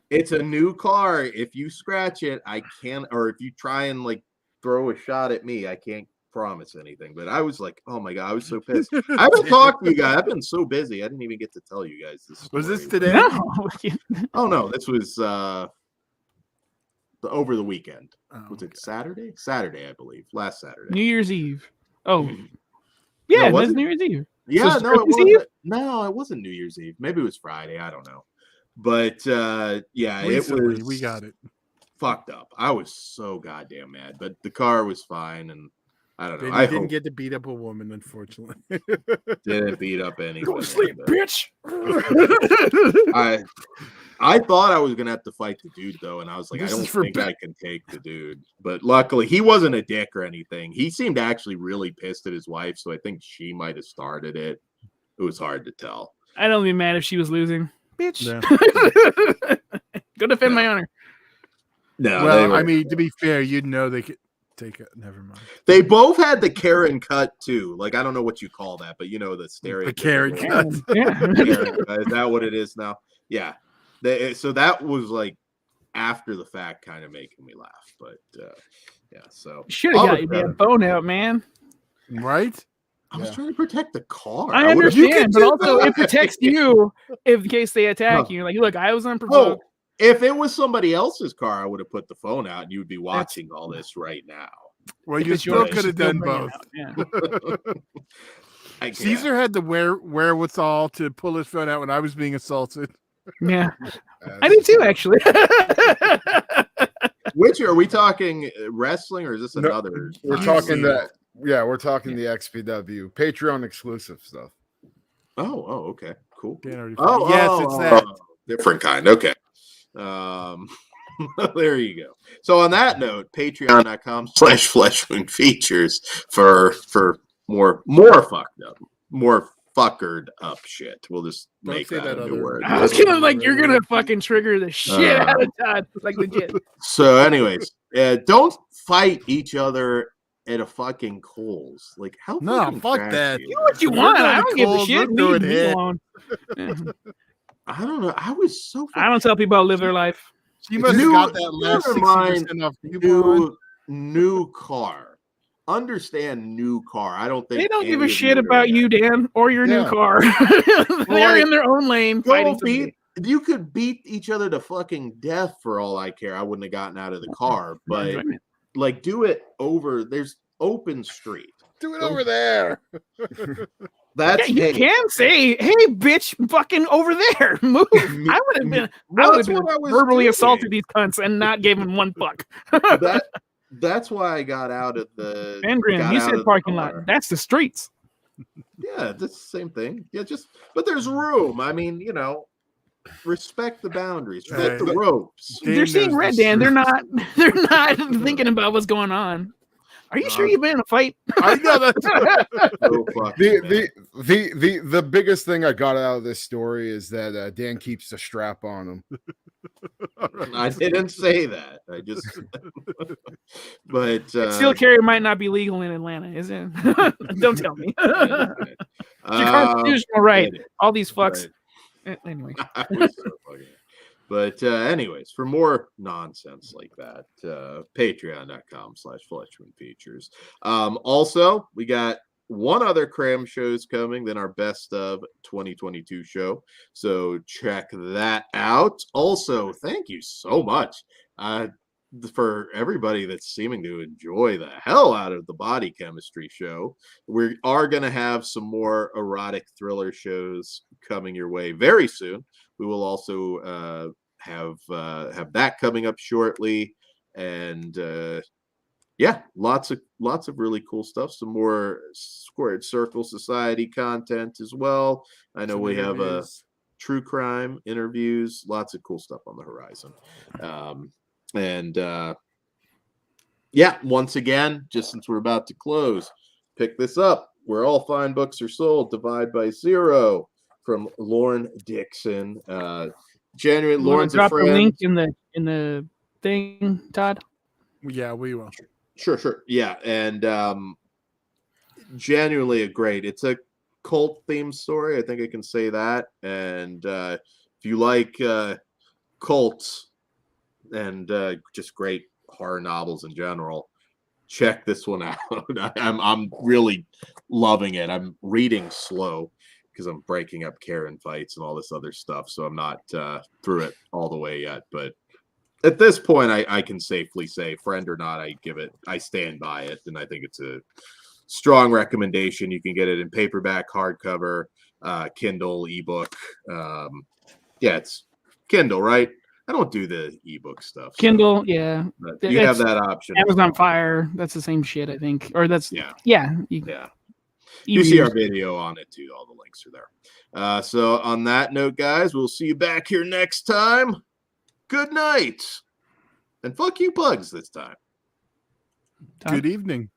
it's a new car. If you scratch it, I can't, or if you try and like throw a shot at me, I can't promise anything. But I was like, oh my God, I was so pissed. I haven't talked to you guys. I've been so busy. I didn't even get to tell you guys this. Was this today? No. Oh no, this was over the weekend. Was it Saturday? Saturday, I believe. Last Saturday. New Year's Eve. Oh, yeah, no, it was New Year's Eve. Yeah, so no, it Eve? wasn't. No, it wasn't New Year's Eve. Maybe it was Friday. I don't know. But yeah, Recently, it was. We got it. Fucked up. I was so goddamn mad, but the car was fine, and I don't know. I didn't get to beat up a woman, unfortunately. Didn't beat up anyone. Go to sleep, bitch. I thought I was gonna have to fight the dude though, and I was like, I don't think I can take the dude. But luckily, he wasn't a dick or anything. He seemed actually really pissed at his wife, so I think she might have started it. It was hard to tell. I don't be mad if she was losing, bitch. Yeah. Go defend my honor. No, well, I mean, to be fair, you'd know they could take it. Never mind. They both had the Karen cut too. Like I don't know what you call that, but you know the stereotypical. The Karen cut. Yeah. Karen cut. Is that what it is now? Yeah. So that was like after the fact, kind of making me laugh. But yeah, so should have got your damn phone out, man. Right? I was trying to protect the car. I understand, but also it protects you in case they attack you. Like, look, I was unprovoked. If it was somebody else's car, I would have put the phone out, and you'd be watching all this right now. Well, you still could have done both. Yeah. Caesar had the wherewithal to pull his phone out when I was being assaulted. Yeah, I did too, actually. Which are we talking wrestling, or is this another? We're talking that. Yeah, we're talking the XPW Patreon exclusive stuff. Oh, okay, cool. Yes, it's that different kind. Okay, there you go. So on that note, patreon.com/fleshwoundfeatures for more fucked up, more fuckered up shit. We'll just make that a new word. I was gonna like you're gonna fucking trigger the shit out of Todd, like legit. So, anyways, don't fight each other at a fucking Kohl's. Like how? No, fuck that. Do what you want. I don't give a shit. Leave me alone. I don't know. I was so. I don't tell people how to live their life. You must have got that last 60% off new car. Understand new car. I don't think they don't give a shit about you, Dan, or your new car. They're in their own lane fighting. You could beat each other to fucking death for all I care. I wouldn't have gotten out of the car, but like do it over. There's open street. Do it over there. That's you can say, "Hey, bitch, fucking over there, move." I would have been verbally assaulted these cunts and not gave them one fuck. That's why I got out of the. Ben Grimm, you said parking lot. That's the streets. Yeah, that's the same thing. Yeah, but there's room. I mean, respect the boundaries, respect the ropes. They're seeing red, Dan. They're not thinking about what's going on. Are you sure you've been in a fight? I know that. The biggest thing I got out of this story is that Dan keeps the strap on him. I didn't say that. I just. But concealed carry might not be legal in Atlanta, is it? Don't tell me. It's your constitutional right. All these fucks. Right. Anyway. But anyways, for more nonsense like that, patreon.com/fleshwoundfeatures. Also, we got one other Cram shows coming, then our best of 2022 show. So check that out. Also, thank you so much for everybody that's seeming to enjoy the hell out of the Body Chemistry show. We are going to have some more erotic thriller shows coming your way very soon. We will also have that coming up shortly, and yeah, lots of really cool stuff. Some more Squared Circle Society content as well. I know we have a true crime interviews, lots of cool stuff on the horizon. Yeah, once again, just since we're about to close, pick this up. Where all fine books are sold, Divide by Zero from Lauren Dixon. January, Lauren's a drop friend. the link in the thing, Todd. Yeah, we will. Sure. Yeah, and genuinely a great. It's a cult themed story. I think I can say that. And if you like cults and just great horror novels in general, check this one out. I'm really loving it. I'm reading slow because I'm breaking up Karen fights and all this other stuff, so I'm not through it all the way yet. But at this point, I can safely say, friend or not, I stand by it, and I think it's a strong recommendation. You can get it in paperback, hardcover, Kindle, ebook. Yeah, it's Kindle, right? I don't do the ebook stuff. Kindle, so, yeah. You have that option. Amazon Fire, that's the same shit, I think. Or that's You see our video on it too. All the links are there. So on that note, guys, we'll see you back here next time. Good night. And fuck you, Pugs, this time. Good evening.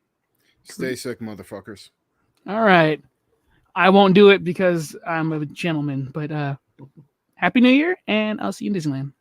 Stay sick, motherfuckers. All right. I won't do it because I'm a gentleman, but Happy New Year, and I'll see you in Disneyland.